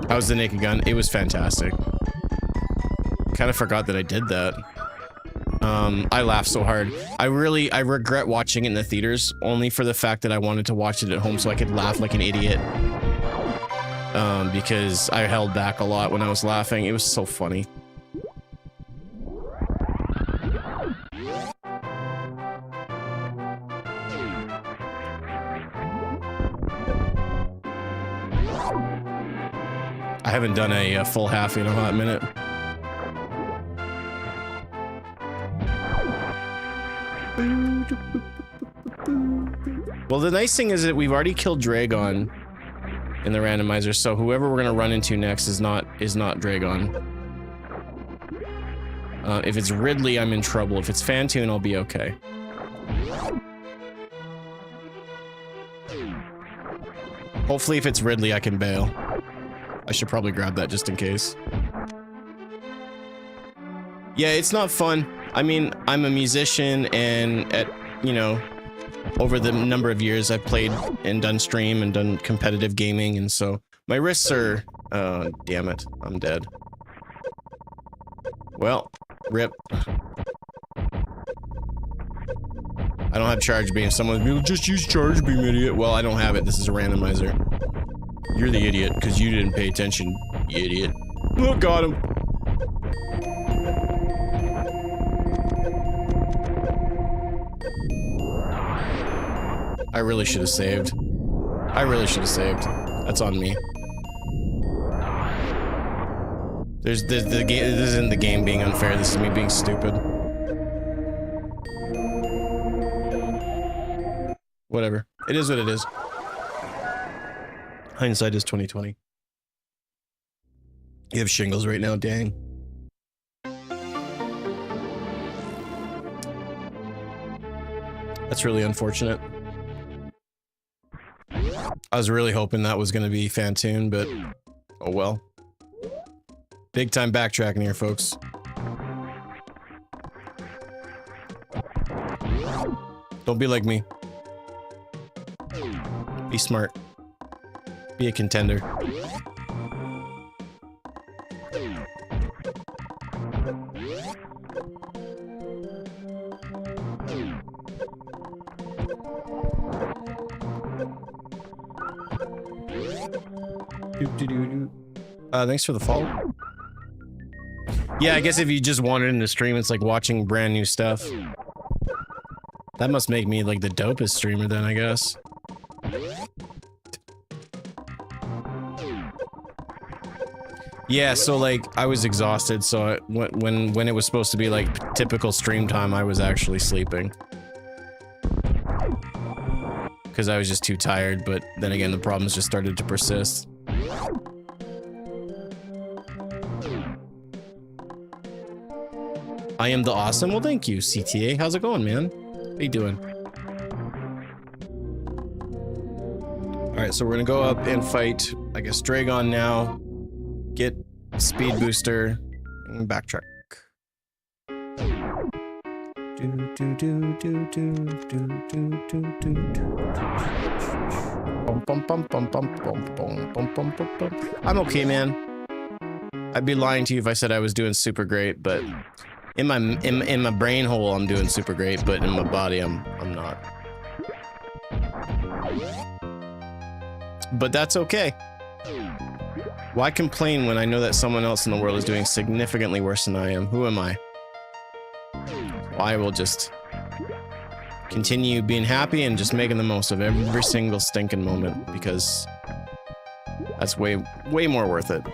How's the Naked Gun? It was fantastic. Kind of forgot that I did that. I laughed so hard. I regret watching it in the theaters only for the fact that I wanted to watch it at home so I could laugh like an idiot. Because I held back a lot when I was laughing. It was so funny. I haven't done a full half in a hot minute. Well, the nice thing is that we've already killed Dragon in the randomizer, so whoever we're gonna run into next is not Dragon. If it's Ridley, I'm in trouble. If it's Fantoon, I'll be okay. Hopefully, if it's Ridley, I can bail. I should probably grab that just in case. Yeah, it's not fun. I mean, I'm a musician, and you know, over the number of years I've played and done stream and done competitive gaming, and so my wrists are, damn it, I'm dead. Well, rip. I don't have charge beam. Someone will just use charge beam, idiot. Well, I don't have it. This is a randomizer. You're the idiot because you didn't pay attention, you idiot. Oh, got him. I really should have saved. I really should have saved. That's on me. This isn't the game being unfair. This is me being stupid. Whatever. It is what it is. Hindsight is 2020. You have shingles right now, dang. That's really unfortunate. I was really hoping that was going to be Fantoon, but oh well. Big time backtracking here, folks. Don't be like me. Be smart. Be a contender. Thanks for the follow. Yeah, I guess if you just wandered into stream, it's like watching brand new stuff. That must make me like the dopest streamer then, I guess. Yeah, so like I was exhausted, so when it was supposed to be like typical stream time, I was actually sleeping. Because I was just too tired, but then again, the problems just started to persist. I am the awesome. Well, thank you, CTA. How's it going, man? How you doing? Alright, so we're gonna go up and fight, I guess, Dragon now. Get speed booster and backtrack. I'm okay, man. I'd be lying to you if I said I was doing super great, but in my brain hole I'm doing super great, but in my body I'm not. But that's okay. Why complain when I know that someone else in the world is doing significantly worse than I am? Who am I? I will just continue being happy and just making the most of every single stinking moment, because that's way more worth it.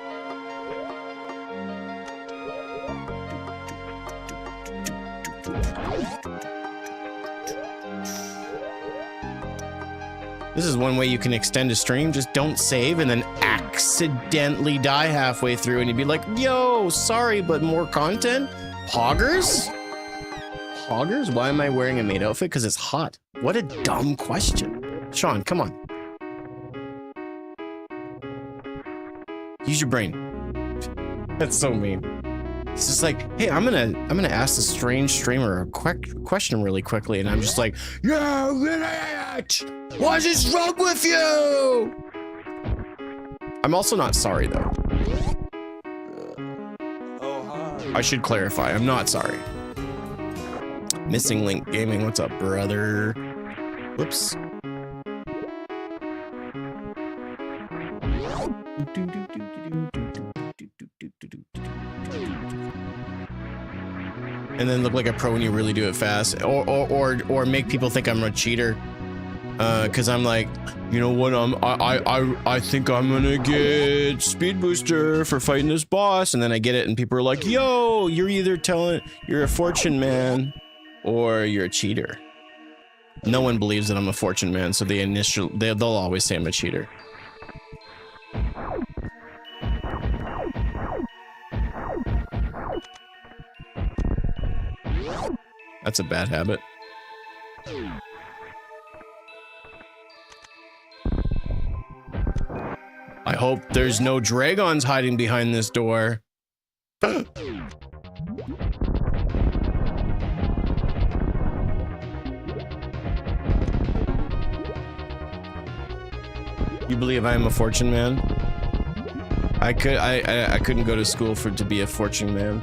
This is one way you can extend a stream. Just don't save and then accidentally die halfway through and you'd be like, yo, sorry, but more content? Poggers? Poggers? Why am I wearing a maid outfit? Because it's hot. What a dumb question. Sean, come on. Use your brain. That's so mean. It's just like, hey, I'm gonna ask this strange streamer a question really quickly, and I'm just like, yeah, idiot! What is wrong with you? I'm also not sorry though.
Oh, hi.
I should clarify, I'm not sorry. Missing Link Gaming, what's up, brother? Whoops. And then look like a pro when you really do it fast, or make people think I'm a cheater, because I'm like, you know what, I think I'm gonna get speed booster for fighting this boss, and then I get it, and people are like, yo, you're either telling you're a fortune man, or you're a cheater. No one believes that I'm a fortune man, so they'll always say I'm a cheater. That's a bad habit. I hope there's no dragons hiding behind this door. You believe I am a fortune man? I couldn't go to school to be a fortune man.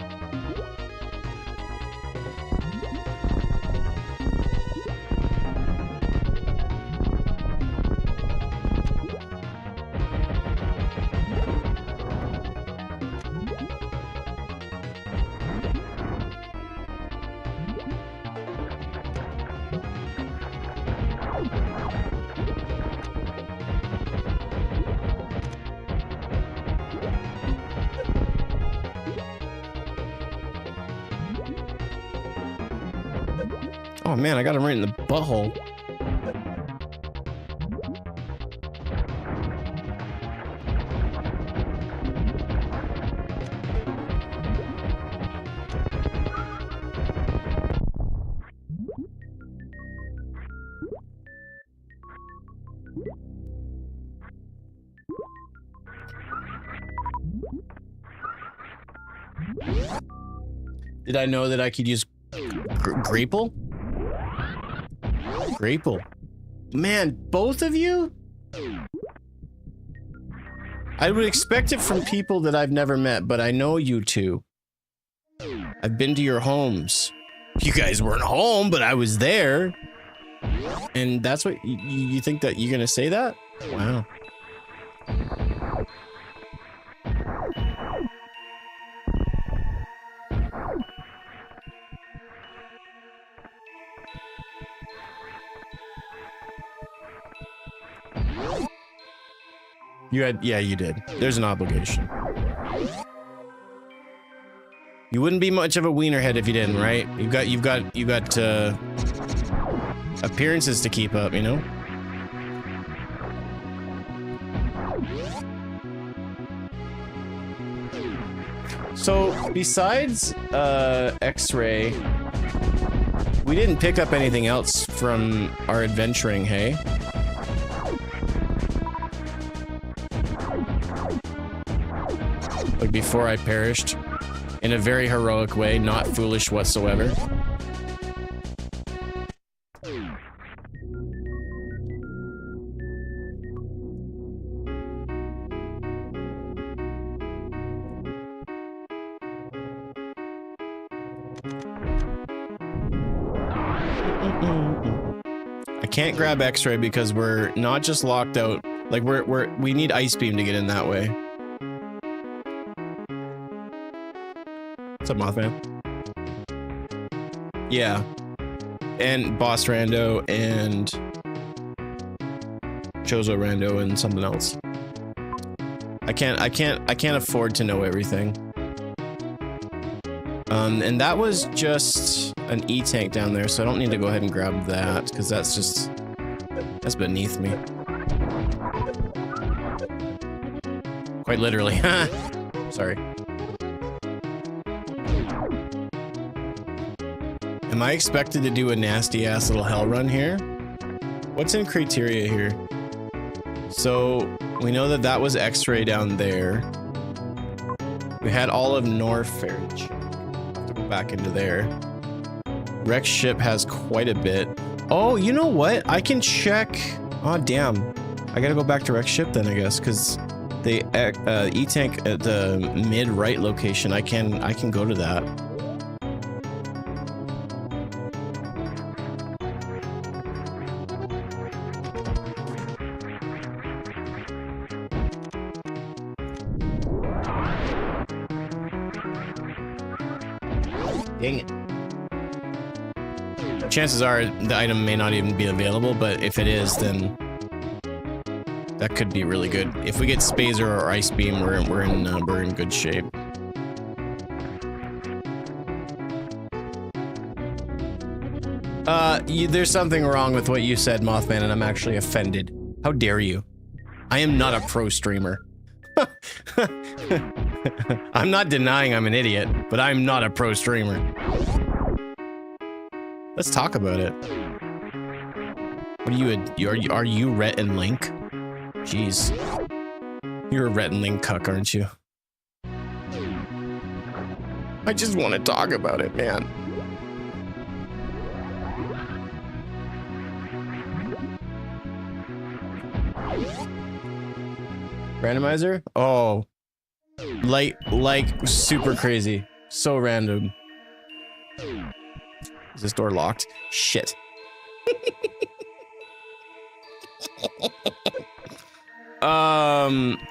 Oh man, I got him right in the butthole. Did I know that I could use Grapple? Grapple. Man, both of you? I would expect it from people that I've never met, but I know you two. I've been to your homes. You guys weren't home, but I was there. And that's what you think that you're gonna say that? Wow. You had, yeah, you did. There's an obligation. You wouldn't be much of a wienerhead if you didn't, right? You've got appearances to keep up, you know? So, besides X-ray, we didn't pick up anything else from our adventuring, hey? Like before I perished in a very heroic way, not foolish whatsoever. I can't grab X-ray because we're not just locked out. Like we need Ice Beam to get in that way. What's up, Mothman? Yeah. And Boss Rando and Chozo Rando and something else. I can't afford to know everything. And that was just an E-tank down there, so I don't need to go ahead and grab that, because that's beneath me. Quite literally. Sorry. Am I expected to do a nasty-ass little hell run here? What's in criteria here? So, we know that that was X-ray down there. We had all of Norfair. Back into there. Rex ship has quite a bit. Oh, you know what? I can check. Oh, damn. I gotta go back to Rex ship then, I guess, because the E-tank at the mid-right location, I can go to that. Dang it. Chances are the item may not even be available, but if it is, then that could be really good. If we get Spazer or Ice Beam, we're in good shape. There's something wrong with what you said, Mothman, and I'm actually offended. How dare you? I am not a pro streamer. I'm not denying I'm an idiot, but I'm not a pro streamer. Let's talk about it. What are you Rhett and Link? Jeez. You're a Rhett and Link cuck, aren't you? I just want to talk about it, man. Randomizer? Oh. Like super crazy. So random. Is this door locked? Shit.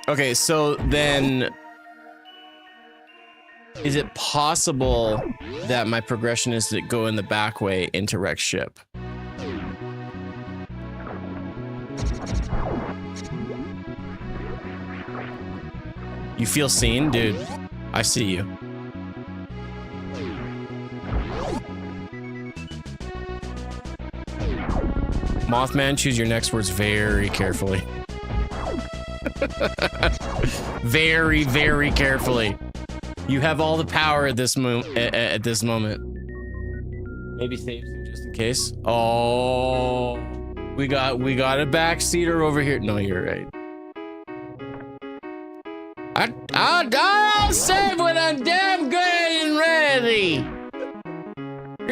Okay, so then is it possible that my progression is to go in the back way into Rex ship? You feel seen? Dude, I see you. Mothman, choose your next words very carefully. Very, very carefully. You have all the power at this at this moment. Maybe save some just in case. Oh, we got a backseater over here. No, you're right. I'll save when I'm damn good and ready.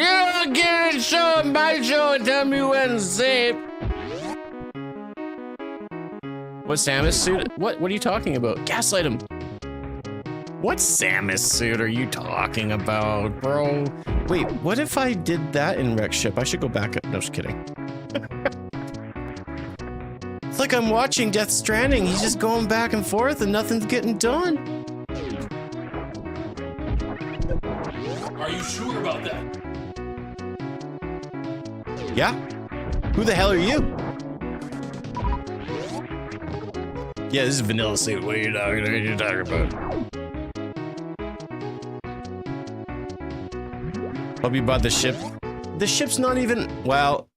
You can't show my show and tell me when to say it. What Samus suit? What are you talking about? Gaslight him. What Samus suit are you talking about, bro? Wait, what if I did that in Wreck Ship? I should go back up. No, just kidding. It's like I'm watching Death Stranding. He's just going back and forth and nothing's getting done.
Are you sure about that?
Yeah? Who the hell are you? Yeah, this is vanilla suit. What are you talking about? Hope you bought the ship. The ship's not even, well,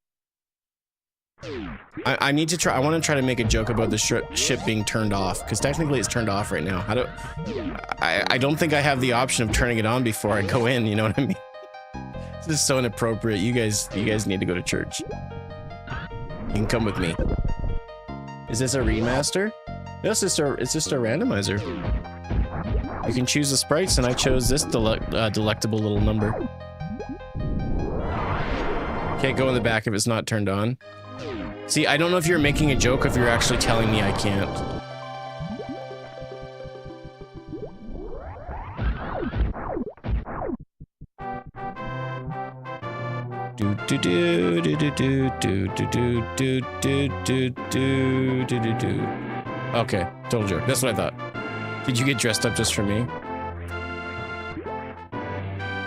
I need to try, I want to try to make a joke about the ship being turned off, because technically it's turned off right now. I don't think I have the option of turning it on before I go in, you know what I mean? This is so inappropriate. You guys need to go to church. You can come with me. Is this a remaster? No, it's just a randomizer. You can choose the sprites, and I chose this delectable little number. Can't go in the back if it's not turned on. See, I don't know if you're making a joke or if you're actually telling me I can't. Okay, total joke. That's what I thought. Did you get dressed up just for me?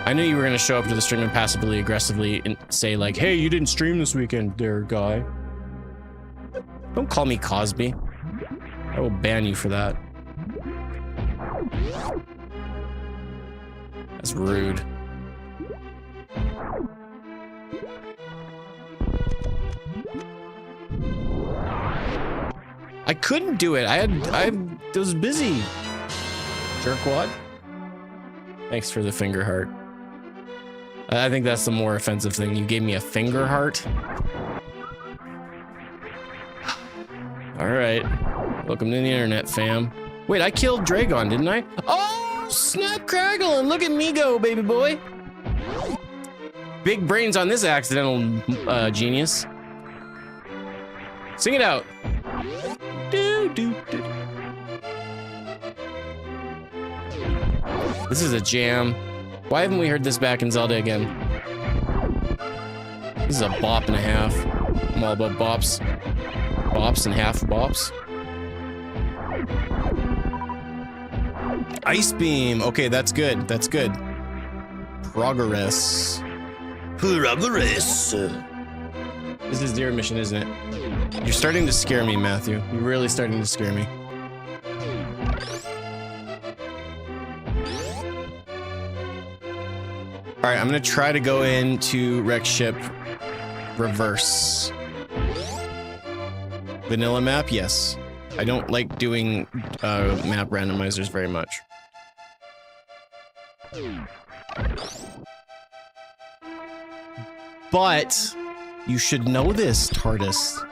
I knew you were gonna show up to the stream and passively aggressively and say like, hey, you didn't stream this weekend there, guy. Don't call me Cosby. I will ban you for that. That's rude. I couldn't do it. I was busy. Jerkwad. Thanks for the finger heart. I think that's the more offensive thing. You gave me a finger heart. All right. Welcome to the internet, fam. Wait, I killed Dragon, didn't I? Oh, snap crackle, and look at me go, baby boy. Big brains on this accidental genius. Sing it out. Do, do, do. This is a jam. Why haven't we heard this back in Zelda again? This is a bop and a half. I'm all about bops. Bops and half bops. Ice beam. Okay, that's good. That's good. Progress. Progress. This is your mission, isn't it? You're starting to scare me, Matthew. You're really starting to scare me. All right, I'm gonna try to go into Wreck Ship reverse. Vanilla map, yes. I don't like doing map randomizers very much. But you should know this, TARDIS.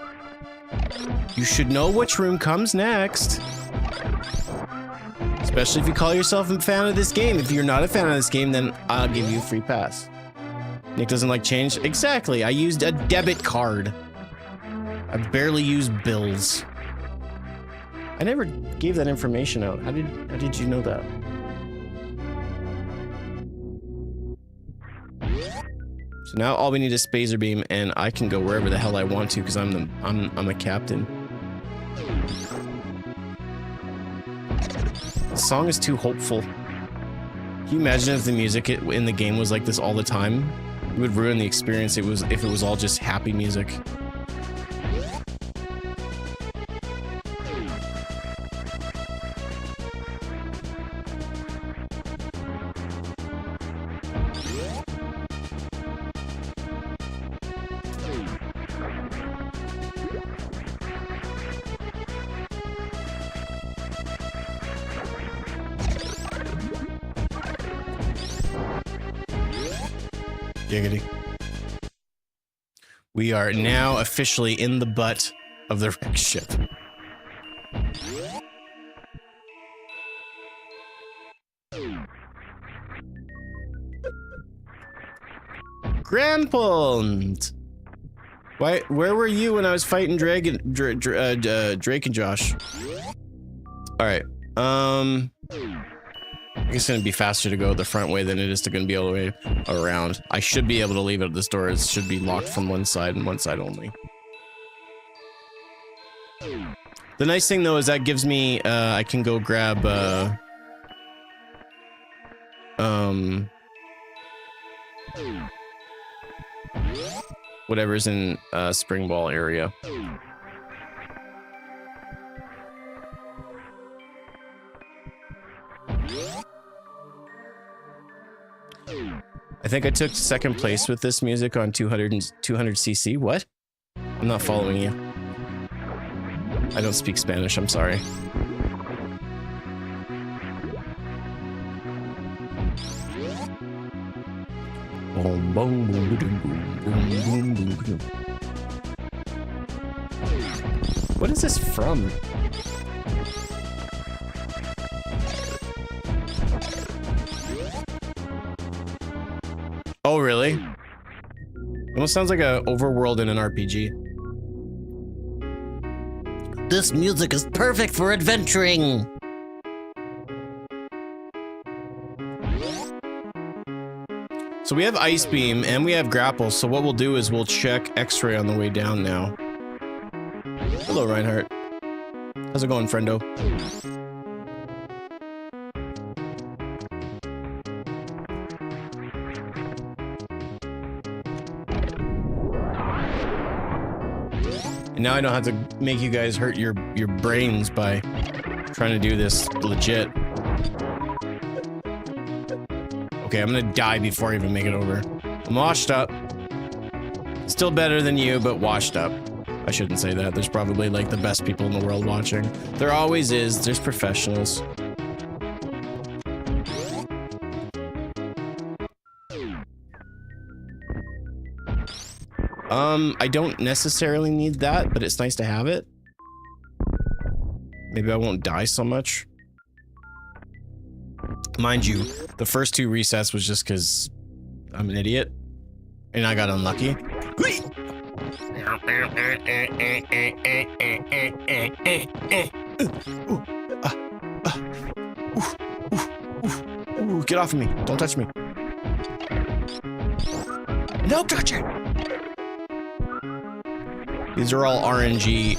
You should know which room comes next. Especially if you call yourself a fan of this game. If you're not a fan of this game, then I'll give you a free pass. Nick doesn't like change. Exactly. I used a debit card. I barely use bills. I never gave that information out. How did you know that? So now all we need is Phaser Beam, and I can go wherever the hell I want to because I'm the captain. The song is too hopeful. Can you imagine if the music in the game was like this all the time? It would ruin the experience. If it was all just happy music. Giggity. We are now officially in the butt of the wreck ship. Grandpond. Why? Where were you when I was fighting Drake and Josh? All right. I guess it's gonna be faster to go the front way than it is to gonna be all the way around. I should be able to leave it at this door. It should be locked from one side and one side only. The nice thing though is that gives me I can go grab whatever's in spring ball area. I think I took second place with this music on 200cc. What? I'm not following you. I don't speak Spanish, I'm sorry. What is this from? Oh, really? Almost sounds like a overworld in an RPG. This music is perfect for adventuring. So we have Ice Beam and we have Grapple, so what we'll do is we'll check X-Ray on the way down now. Hello, Reinhardt. How's it going, friendo? And now I don't have to make you guys hurt your brains by trying to do this legit. Okay, I'm gonna die before I even make it over. I'm washed up. Still better than you, but washed up. I shouldn't say that. There's probably like the best people in the world watching. There always is. There's professionals. I don't necessarily need that, but it's nice to have it. Maybe I won't die so much. Mind you, the first two resets was just because I'm an idiot and I got unlucky. Get off of me. Don't touch me. Don't touch it. These are all RNG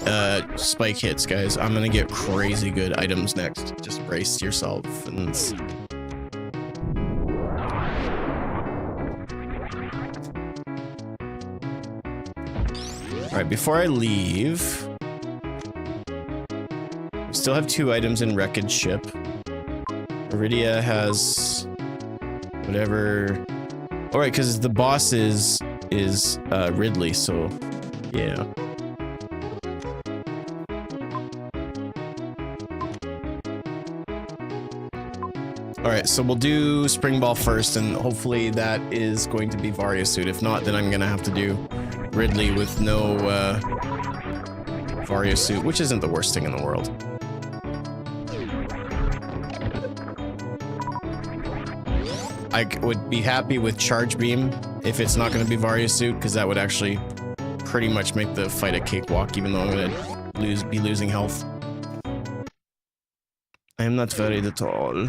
spike hits, guys. I'm gonna get crazy good items next. Just brace yourself and... Alright, before I leave... We still have 2 items in Wreckage Ship. Iridia has... whatever... Alright, because the boss is Ridley, so... yeah. Alright, so we'll do Spring Ball first, and hopefully that is going to be Varia Suit. If not, then I'm gonna have to do Ridley with no Varia Suit, which isn't the worst thing in the world. I would be happy with Charge Beam if it's not gonna be Varia Suit, because that would actually pretty much make the fight a cakewalk, even though I'm gonna be losing health. I am not worried at all.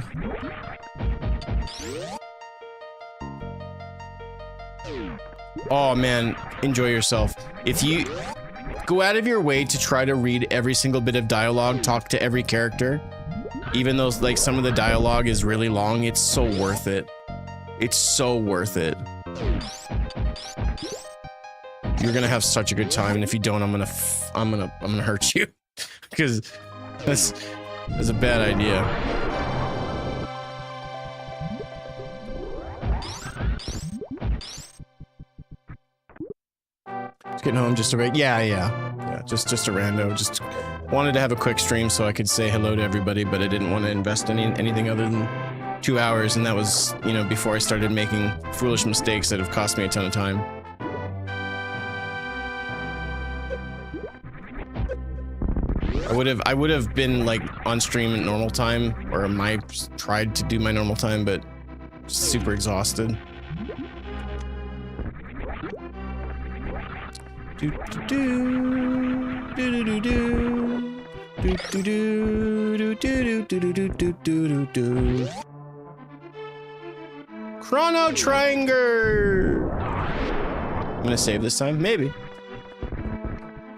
Oh man, enjoy yourself. If you go out of your way to try to read every single bit of dialogue, talk to every character, even though like some of the dialogue is really long, it's so worth it. It's so worth it. You're gonna have such a good time, and if you don't, I'm gonna hurt you, because that's a bad idea. Just getting home just a yeah, just a rando. Just wanted to have a quick stream so I could say hello to everybody, but I didn't want to invest anything other than 2 hours, and that was, you know, before I started making foolish mistakes that have cost me a ton of time. I would have been like on stream at normal time, or tried to do my normal time, but super exhausted. Do do do do do do do do do do do do do do do do. Chrono Triangle. I'm gonna save this time, maybe.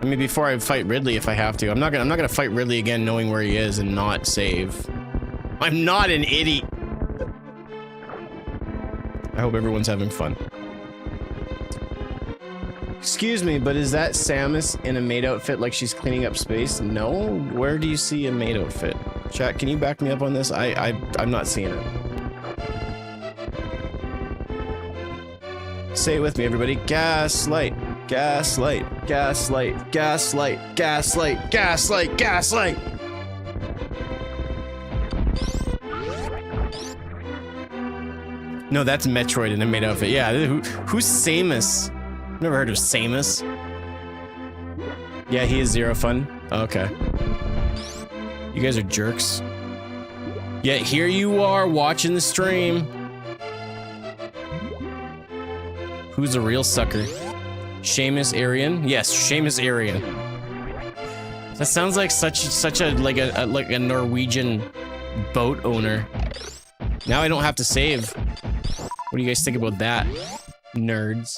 I mean, before I fight Ridley, if I have to, I'm not gonna fight Ridley again, knowing where he is and not save. I'm not an idiot. I hope everyone's having fun. Excuse me, but is that Samus in a maid outfit like she's cleaning up space? No. Where do you see a maid outfit? Chat, can you back me up on this? I'm not seeing it. Say it with me, everybody. Gaslight. Gaslight. Gaslight. Gaslight. Gaslight. Gaslight. Gaslight. No, that's Metroid in a maid outfit. Yeah, who's Samus? Never heard of Samus. Yeah, he is zero fun. Okay. You guys are jerks. Yet here you are watching the stream. Who's a real sucker? Seamus Arian? Yes, Seamus Arian. That sounds like such a like a Norwegian boat owner. Now I don't have to save. What do you guys think about that, nerds?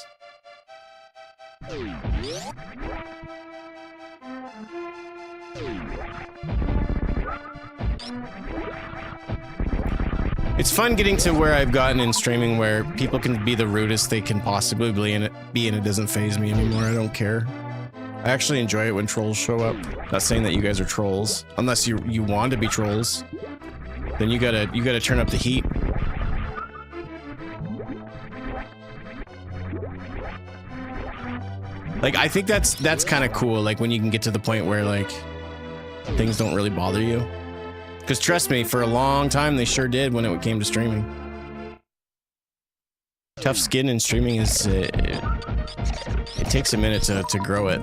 It's fun getting to where I've gotten in streaming where people can be the rudest they can possibly be and it doesn't faze me anymore. I don't care. I actually enjoy it when trolls show up. Not saying that you guys are trolls. Unless you want to be trolls. Then you gotta turn up the heat. Like, I think that's kind of cool, like, when you can get to the point where, like, things don't really bother you. Because trust me, for a long time, they sure did when it came to streaming. Tough skin in streaming is, it takes a minute to grow it.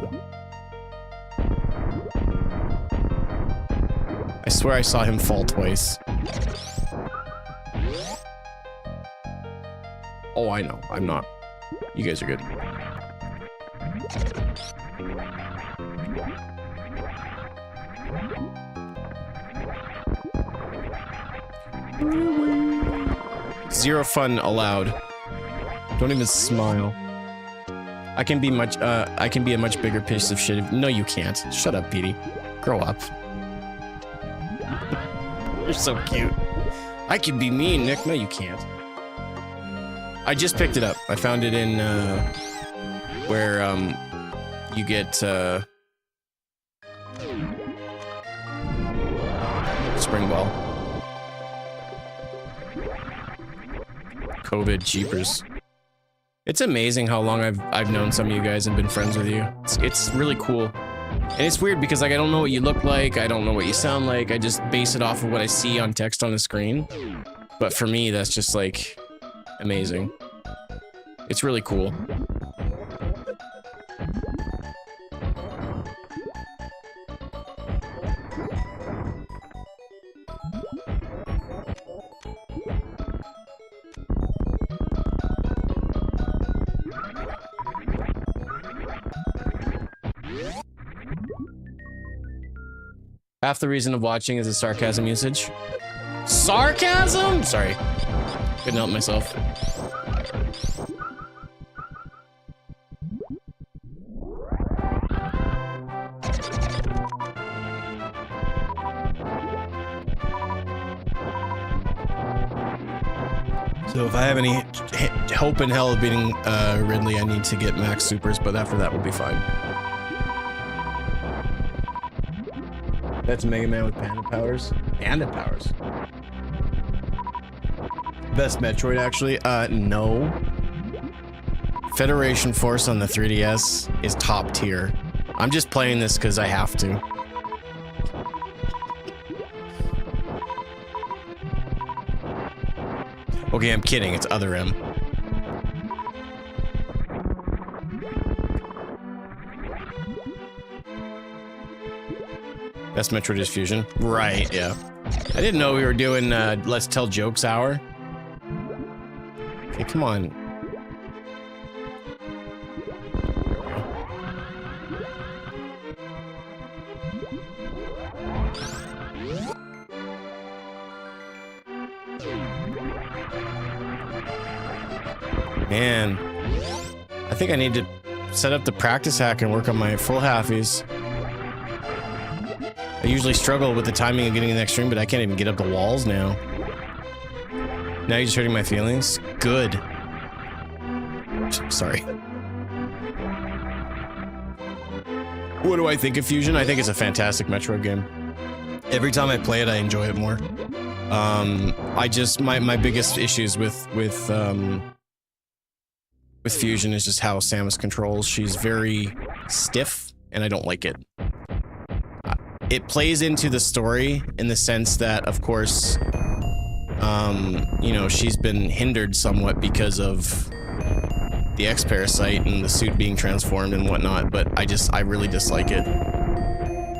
I swear I saw him fall twice. Oh, I know, I'm not. You guys are good. Zero fun allowed. Don't even smile. I can be a much bigger piece of shit. No, you can't. Shut up, Petey. Grow up. You're so cute. I can be mean, Nick. No, you can't. I just picked it up. I found it in, where, you get, spring ball. COVID jeepers. It's amazing how long I've known some of you guys and been friends with you. It's really cool. And it's weird because, like, I don't know what you look like, I don't know what you sound like, I just base it off of what I see on text on the screen. But for me, that's just, like, amazing. It's really cool. Half the reason of watching is the sarcasm usage. Sarcasm? Sorry. Couldn't help myself. So if I have any hope in hell of beating Ridley, I need to get max supers, but after that we'll be fine. That's Mega Man with panda powers. Panda powers. Best Metroid, actually? No. Federation Force on the 3DS is top tier. I'm just playing this because I have to. Okay, I'm kidding. It's Other M. Best Metroid is Fusion. Right, yeah. I didn't know we were doing Let's Tell Jokes Hour. Okay, come on. Man, I think I need to set up the practice hack and work on my full halfies. I usually struggle with the timing of getting in the next ring, but I can't even get up the walls now. Now you're just hurting my feelings? Good. Sorry. What do I think of Fusion? I think it's a fantastic Metroid game. Every time I play it, I enjoy it more. My biggest issues with Fusion is just how Samus controls. She's very stiff, and I don't like it. It plays into the story in the sense that, of course, you know, she's been hindered somewhat because of the X-Parasite and the suit being transformed and whatnot, but I really dislike it.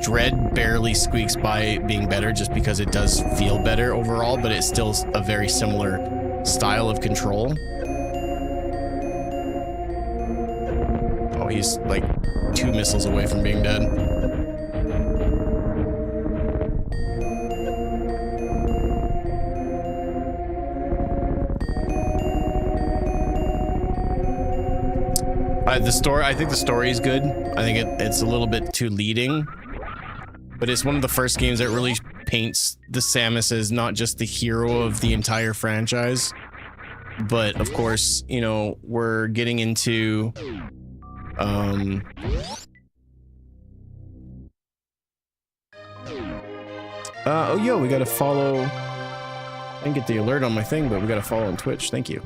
Dread barely squeaks by being better just because it does feel better overall, but it's still a very similar style of control. Oh, he's like 2 missiles away from being dead. I think the story is good. I think it's a little bit too leading, but it's one of the first games that really paints the Samus as not just the hero of the entire franchise, but of course, you know, we're getting into oh yo, we gotta follow. I didn't get the alert on my thing, but we gotta follow on Twitch. Thank you.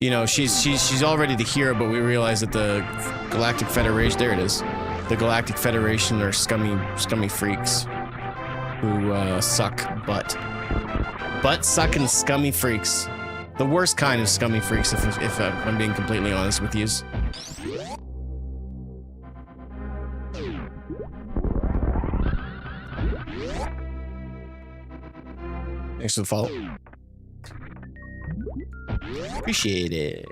You know, she's already the hero, but we realize that the Galactic Federation, there it is, the Galactic Federation are scummy freaks who suck butt sucking scummy freaks. The worst kind of scummy freaks, if I'm being completely honest with you. Thanks for the follow. Appreciate it.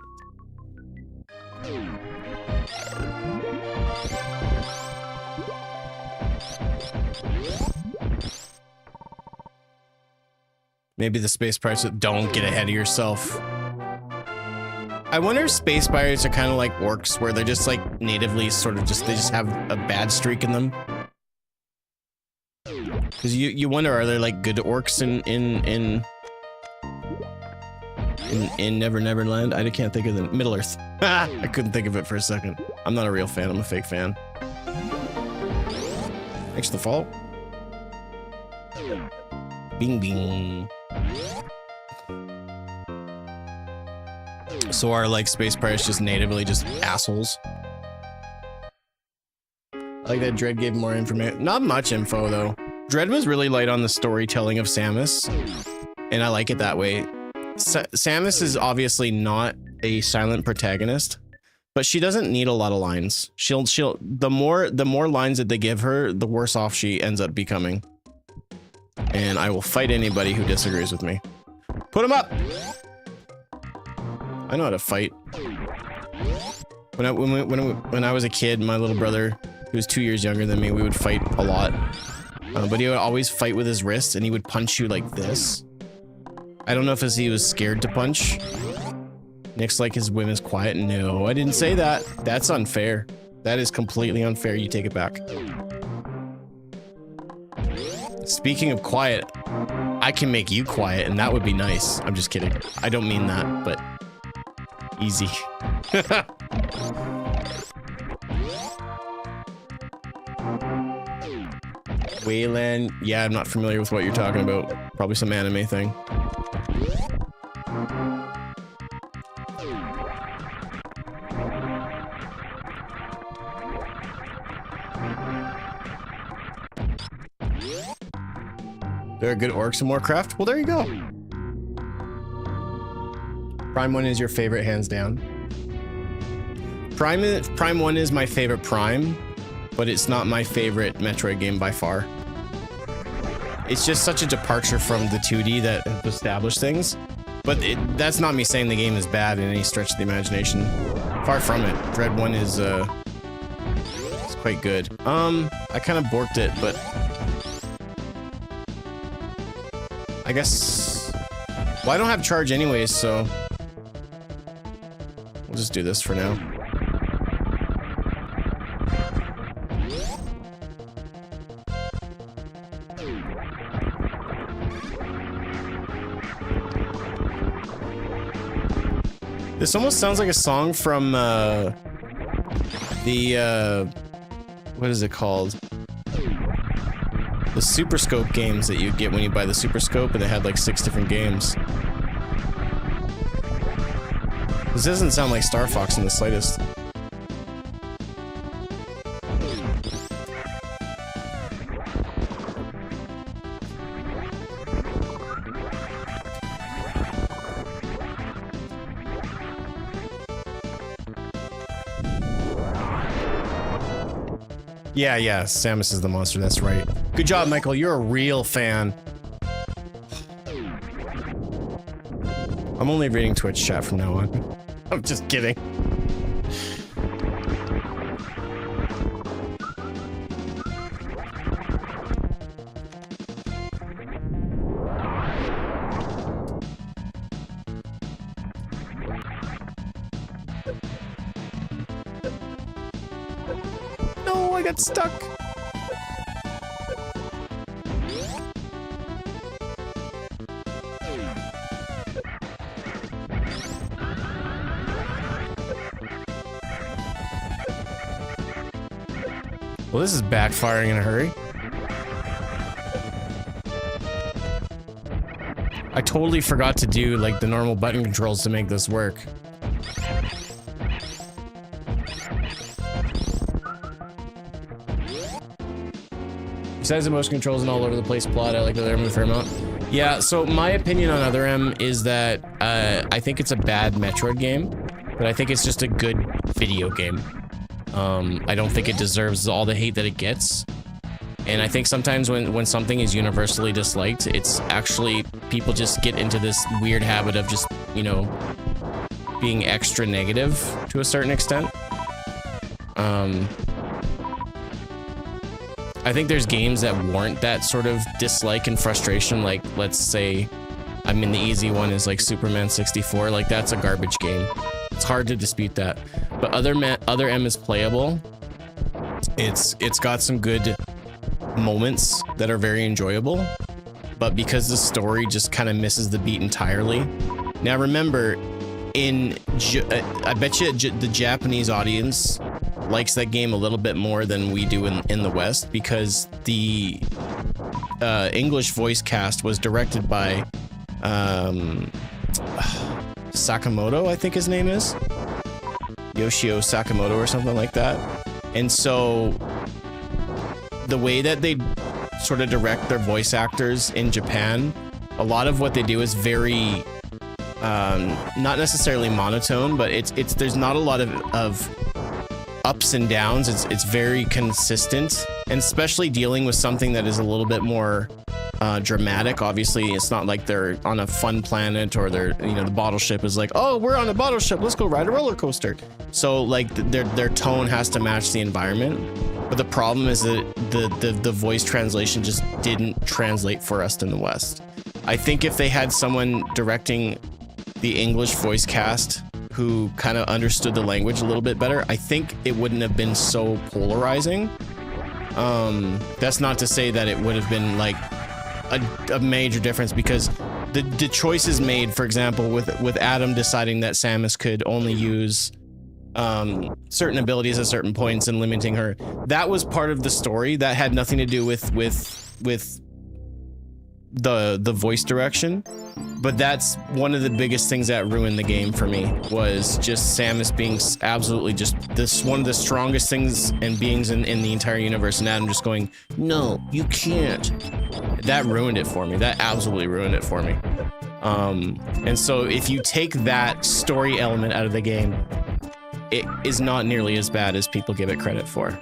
Maybe the space pirates. Don't get ahead of yourself. I wonder if space pirates are kind of like orcs, where they're just like natively sort of they just have a bad streak in them. Because you wonder, are there like good orcs in Never Land? I can't think of the Middle Earth. I couldn't think of it for a second. I'm not a real fan. I'm a fake fan. Thanks for the follow. Bing bing. So are like space pirates just natively just assholes? I like that Dread gave more information. Not much info though. Dread was really light on the storytelling of Samus, and I like it that way. Samus is obviously not a silent protagonist, but she doesn't need a lot of lines. The more lines that they give her, the worse off she ends up becoming. And I will fight anybody who disagrees with me. Put him up! I know how to fight. When I was a kid, my little brother, who was 2 years younger than me, we would fight a lot. But he would always fight with his wrists, and he would punch you like this. I don't know if it's he was scared to punch. Nick's like his women's quiet. No, I didn't say that. That's unfair. That is completely unfair. You take it back. Speaking of quiet, I can make you quiet, and that would be nice. I'm just kidding. I don't mean that, but easy. Wayland, yeah, I'm not familiar with what you're talking about. Probably some anime thing. There are good orcs in Warcraft? Well, there you go. Prime 1 is your favorite, hands down. Prime 1 is my favorite Prime, but it's not my favorite Metroid game by far. It's just such a departure from the 2D that established things. But that's not me saying the game is bad in any stretch of the imagination. Far from it. Dread 1 is it's quite good. I kind of borked it, but I guess Well, I don't have charge anyways, so we'll just do this for now. This almost sounds like a song from what is it called? The Super Scope games that you get when you buy the Super Scope, and they had like 6 different games. This doesn't sound like Star Fox in the slightest. Yeah, Samus is the monster, that's right. Good job, Michael, you're a real fan. I'm only reading Twitch chat from now on. I'm just kidding. No, I got stuck. Well, this is backfiring in a hurry. I totally forgot to do like the normal button controls to make this work. Besides the motion controls and all over the place plot, I like the other M a fair amount. Yeah, so my opinion on Other M is that I think it's a bad Metroid game, but I think it's just a good video game. I don't think it deserves all the hate that it gets. And I think sometimes when something is universally disliked, it's actually people just get into this weird habit of just, you know, being extra negative to a certain extent. I think there's games that warrant that sort of dislike and frustration. Like, let's say, I mean, the easy one is like Superman 64. Like, that's a garbage game. It's hard to dispute that. But Other M is playable. It's got some good moments that are very enjoyable. But because the story just kind of misses the beat entirely. Now, remember, I bet you the Japanese audience likes that game a little bit more than we do in the West, because the English voice cast was directed by Sakamoto, I think his name is. Yoshio Sakamoto or something like that. And so the way that they sort of direct their voice actors in Japan, a lot of what they do is very not necessarily monotone, but it's there's not a lot of ups and downs. It's very consistent, and especially dealing with something that is a little bit more dramatic. Obviously, it's not like they're on a fun planet, or they're, you know, the bottle ship is like, oh, we're on a bottle ship, let's go ride a roller coaster. So like their tone has to match the environment. But the problem is that the voice translation just didn't translate for us in the West. I think if they had someone directing the English voice cast who kind of understood the language a little bit better, I think it wouldn't have been so polarizing. That's not to say that it would have been like a major difference, because the choices made, for example, with Adam deciding that Samus could only use certain abilities at certain points and limiting her, that was part of the story. That had nothing to do with the voice direction. But that's one of the biggest things that ruined the game for me, was just Samus being absolutely just one of the strongest things and beings in the entire universe, and Adam just going, no, you can't. That ruined it for me. That absolutely ruined it for me. And so if you take that story element out of the game, it is not nearly as bad as people give it credit for.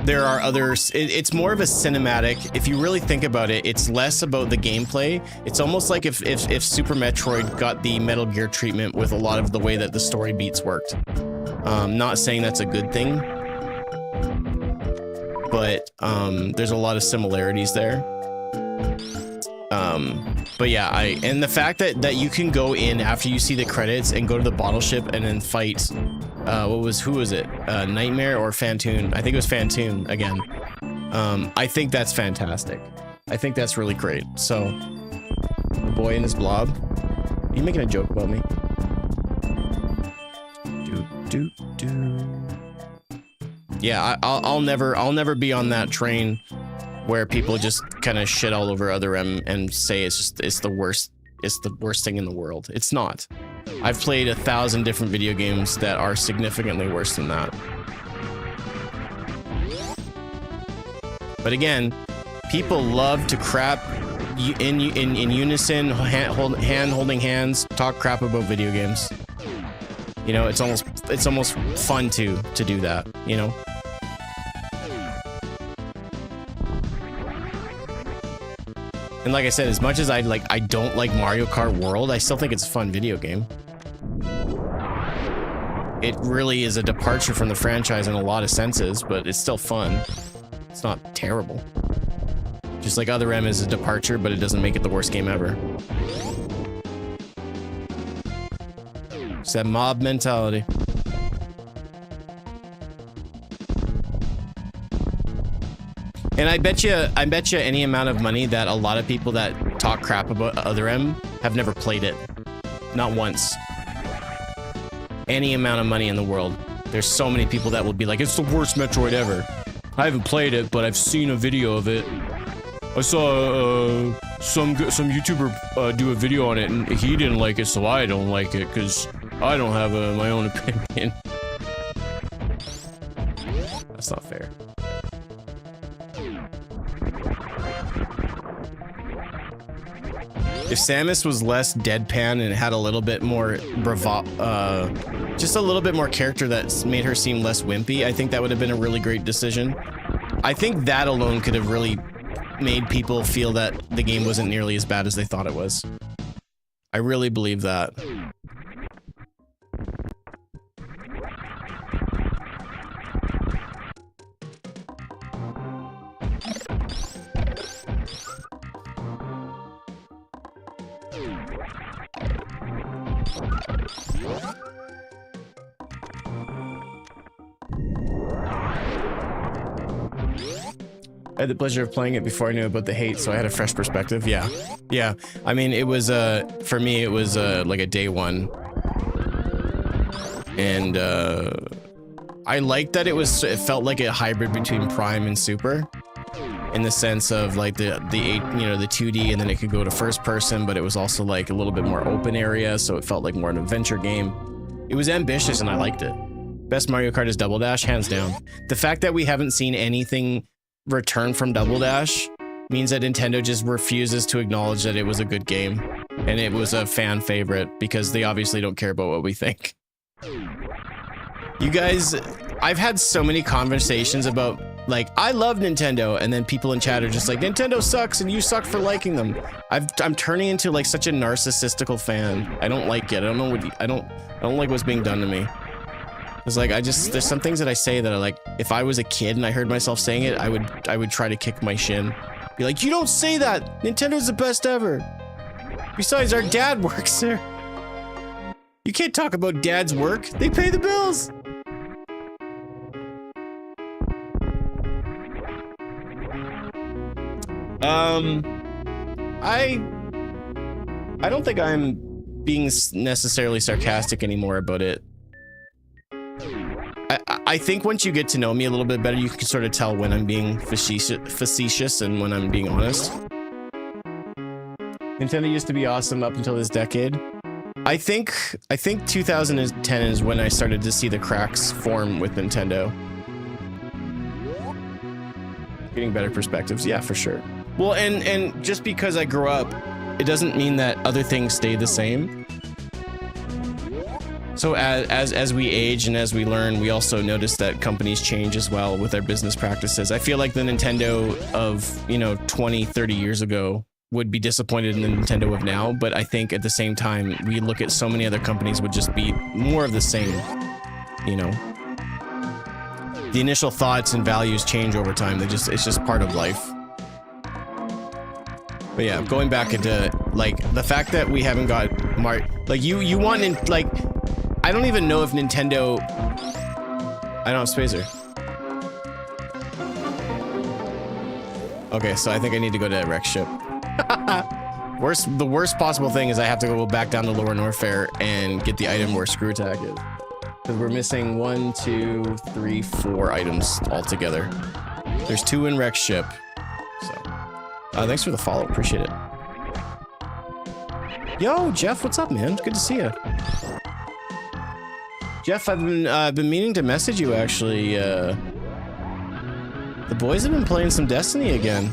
There are others. It's more of a cinematic. If you really think about it, it's less about the gameplay. It's almost like if Super Metroid got the Metal Gear treatment with a lot of the way that the story beats worked. Not saying that's a good thing, but there's a lot of similarities there. But yeah, and the fact that you can go in after you see the credits and go to the bottle ship and then fight, who was it? Nightmare or Phantoon? I think it was Phantoon again. I think that's fantastic. I think that's really great. So, the boy and his blob. Are you making a joke about me? Yeah, I'll never be on that train where people just kind of shit all over Other M and say it's the worst thing in the world. It's not. I've played 1,000 different video games that are significantly worse than that. But again, people love to crap in unison, hand holding hands, talk crap about video games. You know, it's almost fun to do that, you know? And like I said, as much as I don't like Mario Kart World, I still think it's a fun video game. It really is a departure from the franchise in a lot of senses, but it's still fun. It's not terrible. Just like Other M is a departure, but it doesn't make it the worst game ever. It's that mob mentality. And I bet you any amount of money that a lot of people that talk crap about Other M have never played it. Not once. Any amount of money in the world. There's so many people that will be like, it's the worst Metroid ever. I haven't played it, but I've seen a video of it. I saw some YouTuber do a video on it, and he didn't like it, so I don't like it, because I don't have my own opinion. That's not fair. If Samus was less deadpan and had a little bit more just a little bit more character that made her seem less wimpy, I think that would have been a really great decision. I think that alone could have really made people feel that the game wasn't nearly as bad as they thought it was. I really believe that. I had the pleasure of playing it before I knew about the hate, so I had a fresh perspective. Yeah. Yeah. I mean, it was, for me, it was, like a day one. And, I liked that it felt like a hybrid between Prime and Super. In the sense of, like, the 2D, and then it could go to first person, but it was also, like, a little bit more open area, so it felt like more an adventure game. It was ambitious, and I liked it. Best Mario Kart is Double Dash, hands down. The fact that we haven't seen anything return from Double Dash means that Nintendo just refuses to acknowledge that it was a good game and it was a fan favorite, because they obviously don't care about what we think. You guys, I've had so many conversations about, like, I love Nintendo, and then people in chat are just like, Nintendo sucks and you suck for liking them. I'm turning into like such a narcissistical fan. I don't like it. I don't know what I don't like what's being done to me. It's like, there's some things that I say that are like, if I was a kid and I heard myself saying it, I would try to kick my shin. Be like, you don't say that! Nintendo's the best ever! Besides, our dad works there. You can't talk about dad's work. They pay the bills! I don't think I'm being necessarily sarcastic anymore about it. I think once you get to know me a little bit better, you can sort of tell when I'm being facetious and when I'm being honest. Nintendo used to be awesome up until this decade. I think 2010 is when I started to see the cracks form with Nintendo. Getting better perspectives, yeah, for sure. Well, and just because I grew up, it doesn't mean that other things stay the same. So as we age and as we learn, we also notice that companies change as well with their business practices. I feel like the Nintendo of, 20, 30 years ago would be disappointed in the Nintendo of now, but I think at the same time, we look at so many other companies would just be more of the same, The initial thoughts and values change over time. It's just part of life. But yeah, going back into like the fact that we haven't got like you want in like I don't even know if Nintendo. I don't have Spacer. Okay, so I think I need to go to a wreck ship. The worst possible thing is I have to go back down to Lower Norfair and get the item where Screw Attack is. Because we're missing 1, 2, 3, 4 items altogether. There's 2 in wreck ship. So, thanks for the follow. Appreciate it. Yo, Jeff, what's up, man? Good to see you. Jeff, I've been meaning to message you actually. The boys have been playing some Destiny again.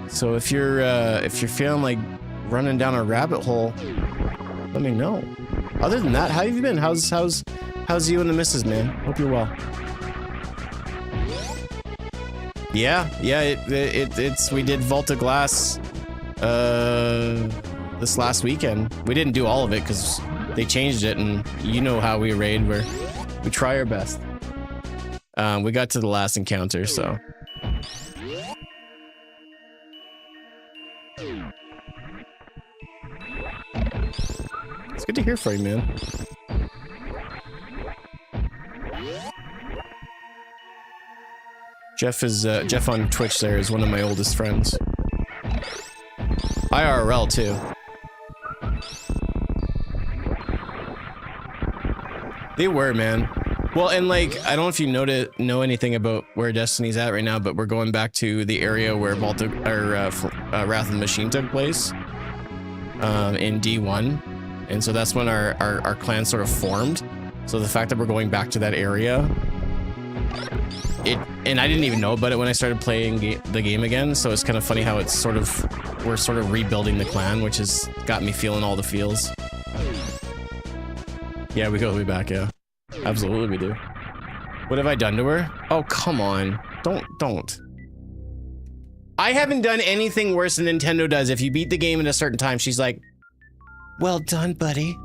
So if you're feeling like running down a rabbit hole, let me know. Other than that, how have you been? How's you and the missus, man? Hope you're well. Yeah, it's we did Volta Glass this last weekend. We didn't do all of it because they changed it, and you know how we raid, where we try our best. We got to the last encounter, so. It's good to hear from you, man. Jeff on Twitch there is one of my oldest friends. IRL too. They were, man. Well, and like, I don't know if you know anything about where Destiny's at right now, but we're going back to the area where Wrath of the Machine took place in D1. And so that's when our clan sort of formed. So the fact that we're going back to that area, and I didn't even know about it when I started playing the game again. So it's kind of funny how it's we're sort of rebuilding the clan, which has got me feeling all the feels. Yeah, we go way back, yeah. Absolutely we do. What have I done to her? Oh, come on. Don't. I haven't done anything worse than Nintendo does. If you beat the game at a certain time, she's like, well done, buddy.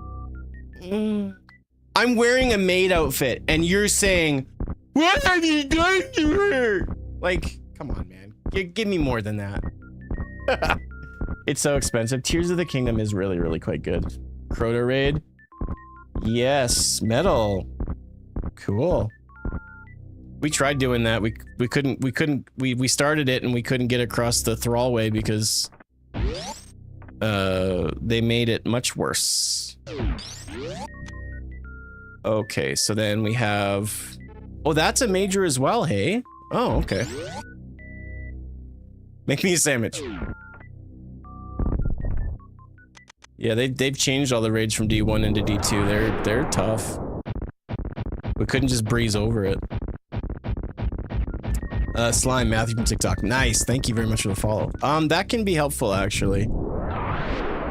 I'm wearing a maid outfit, and you're saying, what have you done to her? Like, come on, man. Give me more than that. It's so expensive. Tears of the Kingdom is really, really quite good. Crota Raid. Yes, metal. Cool. We tried doing that. We started it and we couldn't get across the Thrallway because they made it much worse. Okay, so then we have, oh, that's a major as well, hey? Oh, okay. Make me a sandwich. Yeah, they've changed all the raids from D1 into D2. They're tough. We couldn't just breeze over it. Slime, Matthew from TikTok. Nice, thank you very much for the follow. That can be helpful, actually.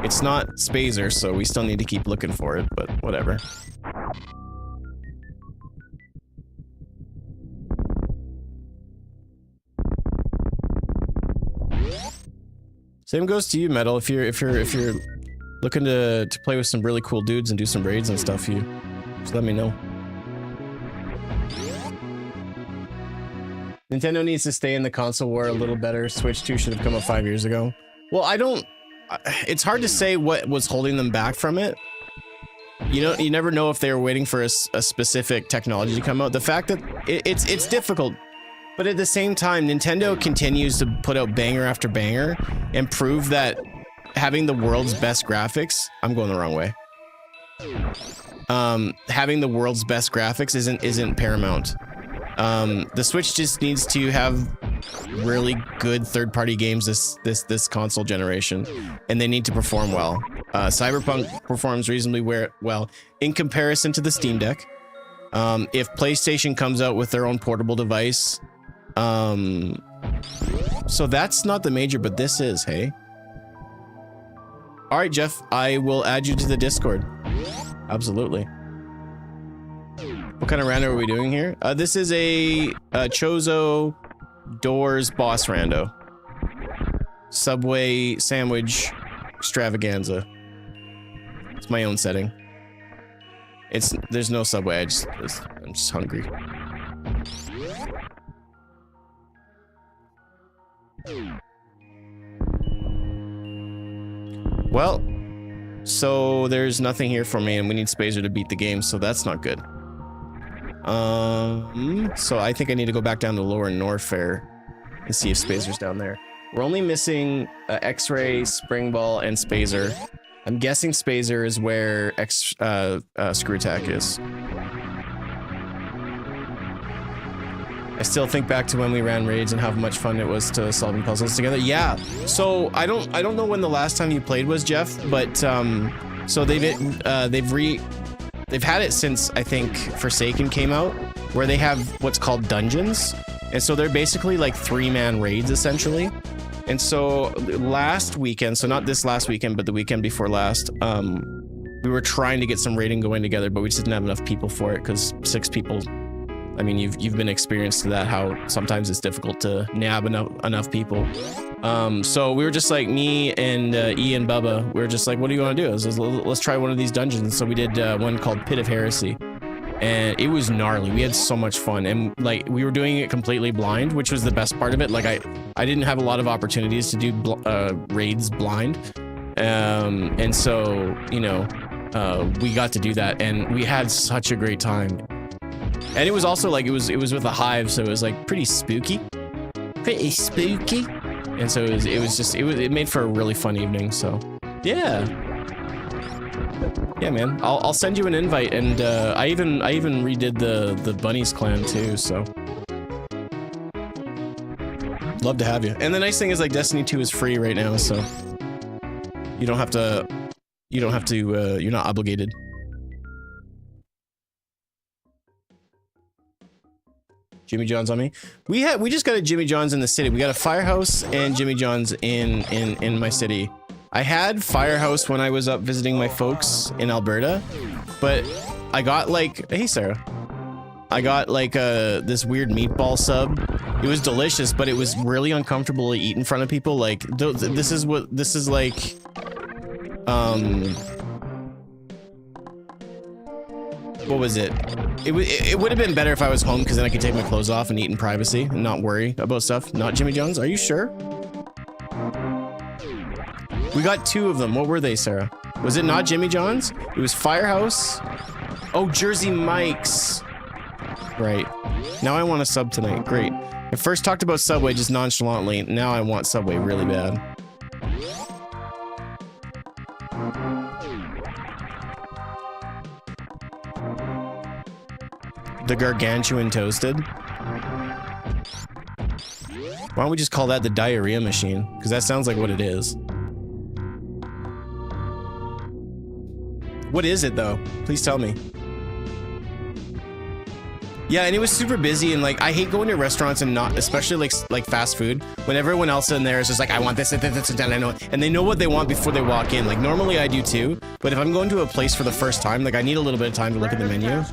It's not Spazer, so we still need to keep looking for it, but whatever. Same goes to you, Metal. If you're looking to play with some really cool dudes and do some raids and stuff, you just let me know. Nintendo needs to stay in the console war a little better. Switch 2 should have come out 5 years ago. Well, it's hard to say what was holding them back from it. You never know if they were waiting for a specific technology to come out. The fact that it's difficult, but at the same time, Nintendo continues to put out banger after banger and prove that having the world's best graphics, I'm going the wrong way. Having the world's best graphics isn't paramount. The Switch just needs to have really good third-party games this console generation, and they need to perform well. Cyberpunk performs reasonably well in comparison to the Steam Deck. If PlayStation comes out with their own portable device, so that's not the major, but this is, hey. All right, Jeff, I will add you to the Discord. Absolutely. What kind of rando are we doing here? This is a Chozo Doors boss rando. Subway sandwich extravaganza. It's my own setting. There's no Subway. I'm just hungry. Well, so there's nothing here for me, and we need Spazer to beat the game, so that's not good. So I think I need to go back down to Lower Norfair and see if Spazer's down there. We're only missing X-Ray, Spring Ball, and Spazer. I'm guessing Spazer is where Screw Attack is. I still think back to when we ran raids and how much fun it was to solving puzzles together. Yeah. So I don't know when the last time you played was, Jeff, but so they've had it since I think Forsaken came out, where they have what's called dungeons, and so they're basically like 3-man raids essentially. And so last weekend, so not this last weekend, but the weekend before last, we were trying to get some raiding going together, but we just didn't have enough people for it because 6 people. I mean, you've been experienced to that, how sometimes it's difficult to nab enough people. So we were just like, me and E and Bubba, we were just like, what do you want to do? Let's try one of these dungeons. So we did one called Pit of Heresy, and it was gnarly. We had so much fun, and like we were doing it completely blind, which was the best part of it. Like I didn't have a lot of opportunities to do raids blind, and so you know, we got to do that, and we had such a great time. And it was also like, it was with a hive, so it was like pretty spooky. And so it made for a really fun evening, so yeah. Yeah, man, I'll send you an invite, and I even redid the Bunnies clan too, so. Love to have you. And the nice thing is, like, Destiny 2 is free right now, so you're not obligated. Jimmy John's on me. We just got a Jimmy John's in the city. We got a Firehouse and Jimmy John's in my city. I had Firehouse when I was up visiting my folks in Alberta, but I got like, hey Sarah, I got like this weird meatball sub. It was delicious, but it was really uncomfortable to eat in front of people. Like this is like, what was it? It would have been better if I was home, because then I could take my clothes off and eat in privacy and not worry about stuff. Not Jimmy John's? Are you sure? We got 2 of them. What were they, Sarah? Was it not Jimmy John's? It was Firehouse. Oh, Jersey Mike's. Right. Now I want a sub tonight. Great. I first talked about Subway just nonchalantly. Now I want Subway really bad. The Gargantuan Toasted. Why don't we just call that the diarrhea machine? Because that sounds like what it is. What is it though? Please tell me. Yeah, and it was super busy, and like I hate going to restaurants and not, especially like fast food, when everyone else in there is just like, I want this, and I know, and they know what they want before they walk in. Like normally I do too, but if I'm going to a place for the first time, like I need a little bit of time to look at the menu.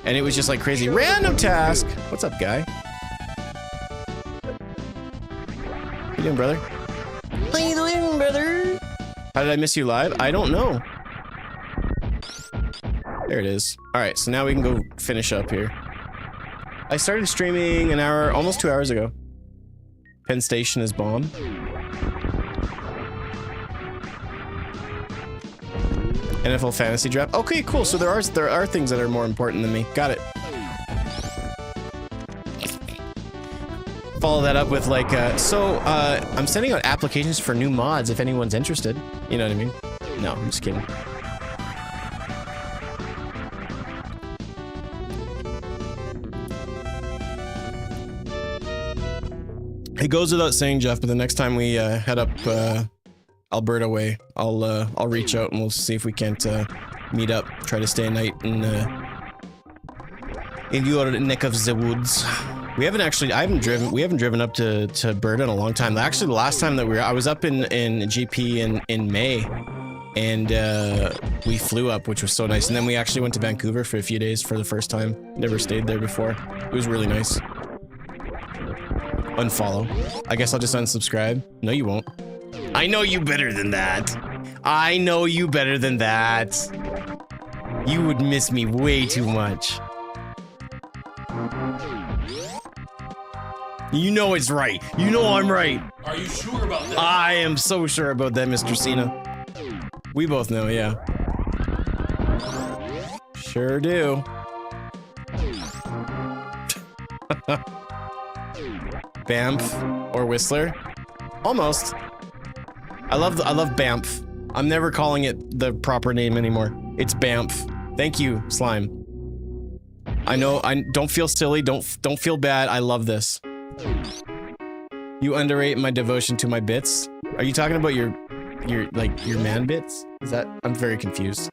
And it was just like crazy. Random task. What's up, guy? How you doing, brother? How you doing, brother? How did I miss you live? I don't know. There it is. All right, so now we can go finish up here. I started streaming an hour, almost 2 hours ago. Penn Station is bomb. NFL fantasy draft. Okay, cool. So there are things that are more important than me. Got it. Follow that up with like, I'm sending out applications for new mods if anyone's interested. You know what I mean? No, I'm just kidding. It goes without saying, Jeff, but the next time we head up Alberta way, I'll reach out and we'll see if we can't meet up. Try to stay a night in your neck of the woods. We haven't driven up to Alberta in a long time. Actually, the last time that I was up in GP in May, and we flew up, which was so nice. And then we actually went to Vancouver for a few days for the first time. Never stayed there before. It was really nice. Unfollow. I guess I'll just unsubscribe. No, you won't. I know you better than that. I know you better than that. You would miss me way too much. You know it's right. You know I'm right.
Are you sure about that?
I am so sure about that, Mr. Cena. We both know, yeah. Sure do. Bamf or Whistler? Almost. I love Bamf. I'm never calling it the proper name anymore. It's Bamf. Thank you, Slime. I know, I don't feel silly, don't feel bad. I love this. You underrate my devotion to my bits? Are you talking about your man bits? Is that, I'm very confused.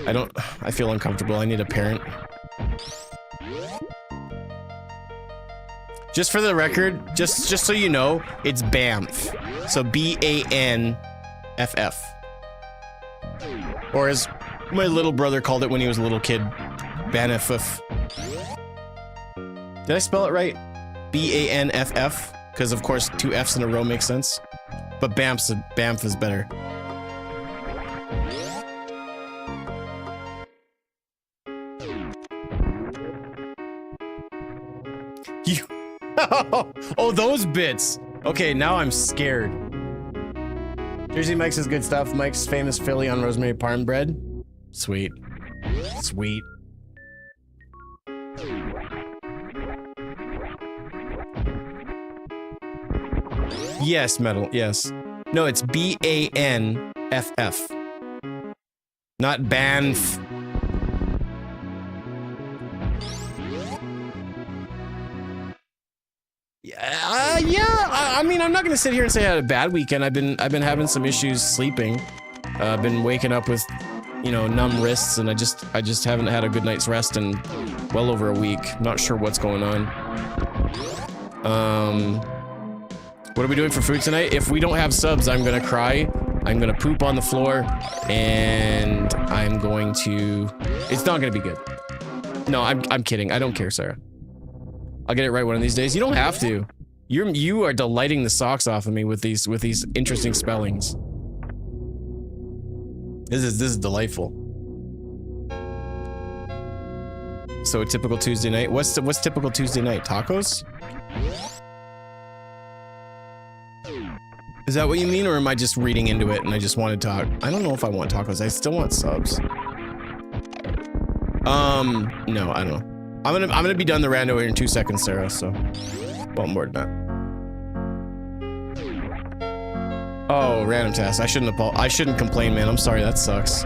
I feel uncomfortable. I need a parent. Just for the record, just so you know, it's Banff. So B-A-N-F-F. Or as my little brother called it when he was a little kid, Banff. Did I spell it right? B-A-N-F-F? Because of course 2 F's in a row makes sense. But Banff is better. Oh, those bits. Okay, now I'm scared. Jersey Mike's is good stuff. Mike's famous Philly on rosemary parm bread. Sweet. Sweet. Yes, metal. Yes. No, it's B-A-N-F-F. Not Banff. I mean, I'm not gonna sit here and say I had a bad weekend. I've been having some issues sleeping. I've been waking up with, you know, numb wrists, and I just haven't had a good night's rest in well over a week. Not sure what's going on. What are we doing for food tonight? If we don't have subs, I'm gonna cry. I'm gonna poop on the floor, and I'm going to. It's not gonna be good. No, I'm kidding. I don't care, Sarah. I'll get it right one of these days. You don't have to. You are delighting the socks off of me with these interesting spellings. This is delightful. So a typical Tuesday night. What's typical Tuesday night? Tacos? Is that what you mean, or am I just reading into it and I just want to talk? I don't know if I want tacos. I still want subs. No, I don't know. I'm gonna be done the rando here in 2 seconds, Sarah, so. Well, more than that. Oh, random task. I shouldn't complain, man. I'm sorry, that sucks.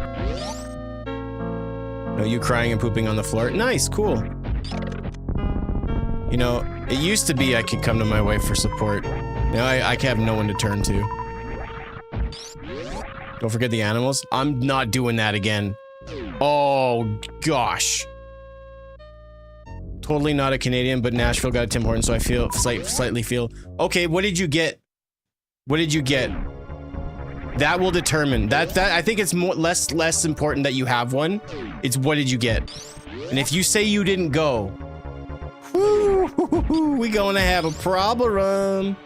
No, you crying and pooping on the floor. Nice, cool. You know, it used to be I could come to my wife for support. Now I have no one to turn to. Don't forget the animals. I'm not doing that again. Oh, gosh. Totally not a Canadian, but Nashville got a Tim Hortons, so I feel slightly feel. Okay, what did you get? What did you get? That will determine. That I think it's less important that you have one. It's what did you get? And if you say you didn't go, we gonna have a problem.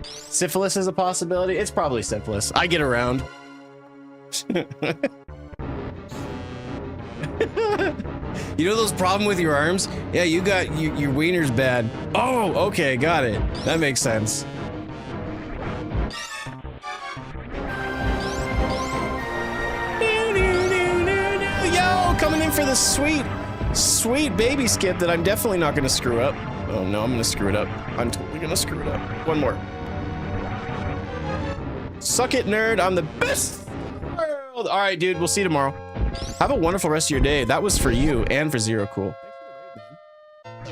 Syphilis is a possibility. It's probably syphilis. I get around. You know those problem with your arms? Yeah, you got your wiener's bad. Oh, okay, got it. That makes sense. Yo, coming in for the sweet baby skip that I'm definitely not gonna screw up. Oh no, I'm gonna screw it up. I'm totally gonna screw it up. One more. Suck it, nerd. I'm the best in the world. All right, dude. We'll see you tomorrow. Have a wonderful rest of your day. That was for you and for Zero Cool.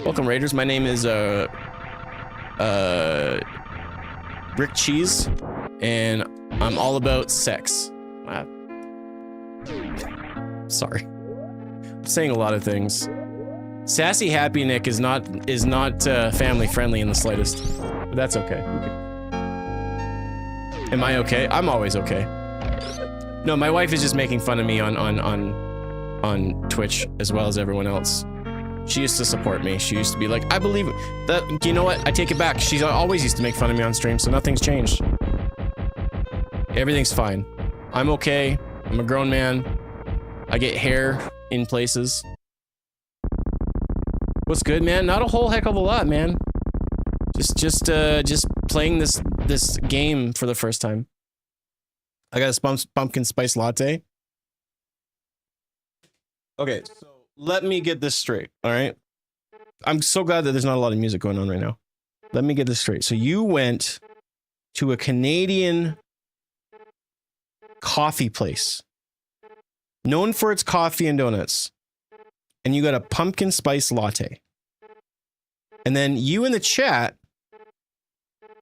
Welcome, Raiders. My name is Rick Cheese, and I'm all about sex. Sorry, I'm saying a lot of things. Sassy Happy Nick is not family friendly in the slightest, but that's okay. Am I okay? I'm always okay. No, my wife is just making fun of me on Twitch as well as everyone else. She used to support me. She used to be like, I believe it. That, you know what? I take it back. She always used to make fun of me on stream, so nothing's changed. Everything's fine. I'm okay. I'm a grown man. I get hair in places. What's good, man? Not a whole heck of a lot, man. Just playing this game for the first time. I got a pumpkin spice latte. Okay, so let me get this straight, all right? I'm so glad that there's not a lot of music going on right now. Let me get this straight. So you went to a Canadian coffee place known for its coffee and donuts, and you got a pumpkin spice latte. And then you in the chat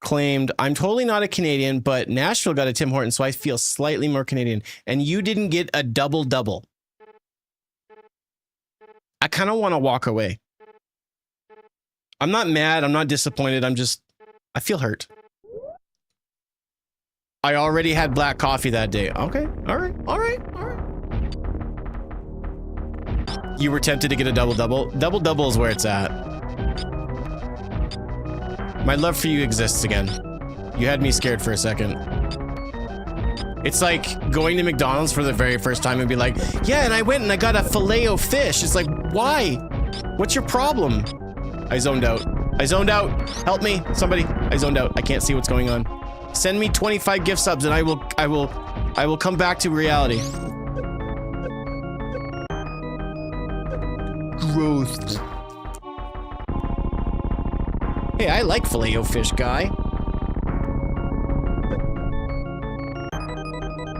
claimed, I'm totally not a Canadian, but Nashville got a Tim Hortons, so I feel slightly more Canadian. And you didn't get a double-double. I kind of want to walk away. I'm not mad. I'm not disappointed. I feel hurt. I already had black coffee that day. Okay. All right. You were tempted to get a double-double. Double-double is where it's at. My love for you exists again. You had me scared for a second. It's like going to McDonald's for the very first time and be like, yeah, and I went and I got a filet-o-fish. It's like, why? What's your problem? I zoned out. Help me, somebody. I zoned out. I can't see what's going on. Send me 25 gift subs and I will come back to reality. Gross. Hey, I like filet-o-fish, guy.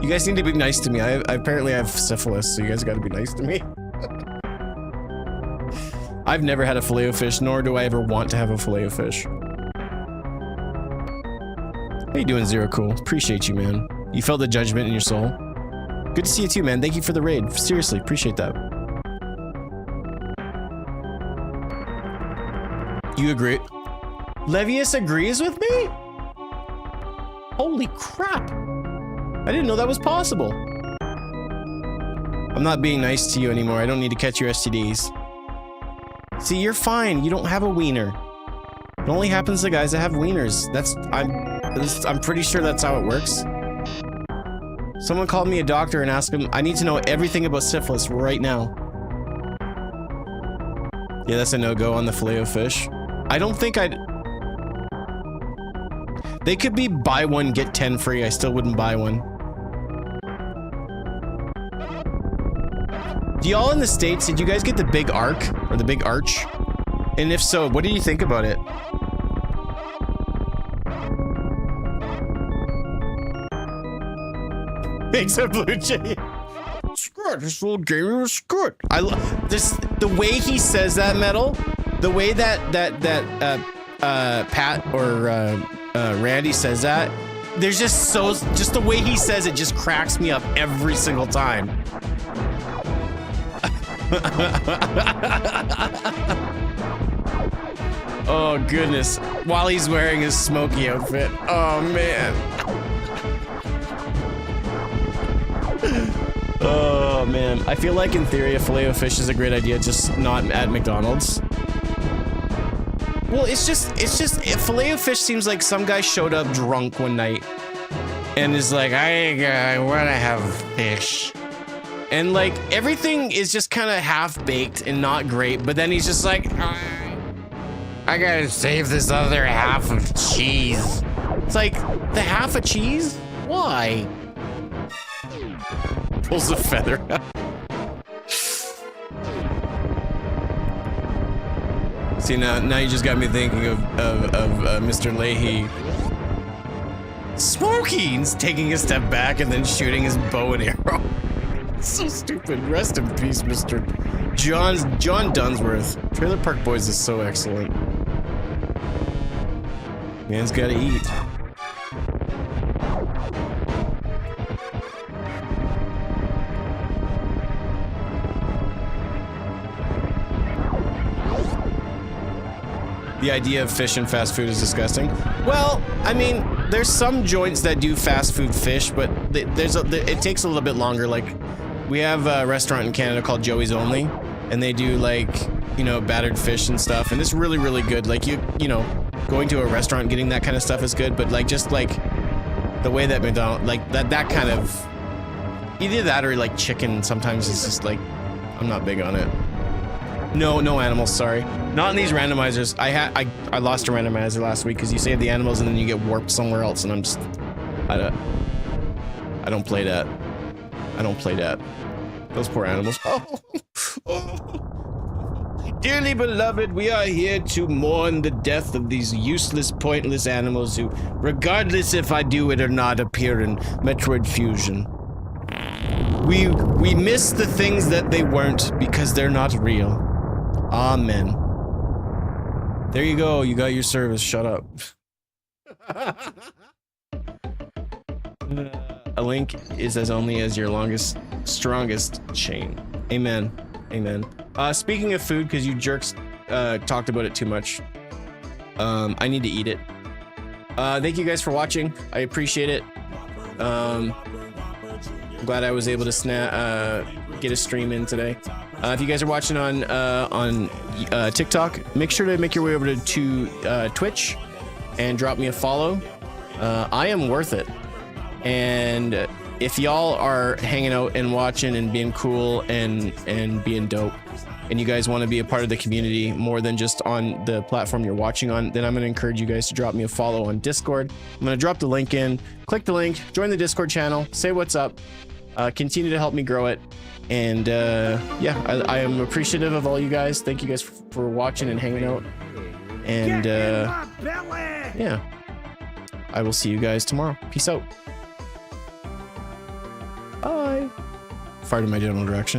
You guys need to be nice to me. I apparently have syphilis, so you guys gotta be nice to me. I've never had a filet-o-fish, nor do I ever want to have a filet-o-fish. How you doing, Zero Cool? Appreciate you, man. You felt the judgment in your soul. Good to see you too, man. Thank you for the raid. Seriously, appreciate that. You agree? Levius agrees with me? Holy crap. I didn't know that was possible. I'm not being nice to you anymore. I don't need to catch your STDs. See, you're fine. You don't have a wiener. It only happens to guys that have wieners. I'm pretty sure that's how it works. Someone called me a doctor and asked him, I need to know everything about syphilis right now. Yeah, that's a no-go on the filet-o-fish. I don't think I'd... They could be buy one, get 10 free. I still wouldn't buy one. Do y'all in the States, did you guys get the big arc? Or the big arch? And if so, what do you think about it? Except Blue Jay. Screw this little game is good. I love this. The way he says that, Metal. The way that Pat or Randy says that. There's just the way he says it just cracks me up every single time. Oh goodness. While he's wearing his smoky outfit. Oh man. Oh man. I feel like in theory a filet-o-fish is a great idea, just not at McDonald's. Well, it's just filet-o-fish seems like some guy showed up drunk one night and is like, I wanna have fish. And like everything is just kind of half-baked and not great, but then he's just like, I gotta save this other half of cheese. It's like, the half of cheese? Why? Pulls a feather out. See, now you just got me thinking of Mr. Leahy. Smokey's taking a step back and then shooting his bow and arrow. So stupid. Rest in peace, Mr. John Dunsworth. Trailer Park Boys is so excellent. Man's gotta eat. The idea of fish and fast food is disgusting. Well, I mean, there's some joints that do fast food fish, but it takes a little bit longer. Like, we have a restaurant in Canada called Joey's Only, and they do like, you know, battered fish and stuff, and it's really, really good. Like you know, going to a restaurant and getting that kind of stuff is good, but like just like the way that McDonald's, like that kind of, either that or like chicken sometimes is just like, I'm not big on it. No animals, sorry. Not in these randomizers. I lost a randomizer last week because you save the animals and then you get warped somewhere else, and I I don't play that. I don't play that. Those poor animals. Oh. Dearly beloved, we are here to mourn the death of these useless, pointless animals who, regardless if I do it or not, appear in Metroid Fusion. We miss the things that they weren't because they're not real. Amen. There you go. You got your service. Shut up. A link is as only as your longest, strongest chain. Amen. Amen. Speaking of food, because you jerks talked about it too much, I need to eat it. Thank you guys for watching. I appreciate it. I'm glad I was able to get a stream in today. If you guys are watching on TikTok, make sure to make your way over to Twitch and drop me a follow. I am worth it. And if y'all are hanging out and watching and being cool and being dope, and you guys want to be a part of the community more than just on the platform you're watching on, then I'm going to encourage you guys to drop me a follow on Discord. I'm going to drop the link in. Click the link, join the Discord channel, say what's up, continue to help me grow it. And yeah, I am appreciative of all you guys. Thank you guys for watching and hanging out. And yeah, I will see you guys tomorrow. Peace out. Bye. Fired in my general direction.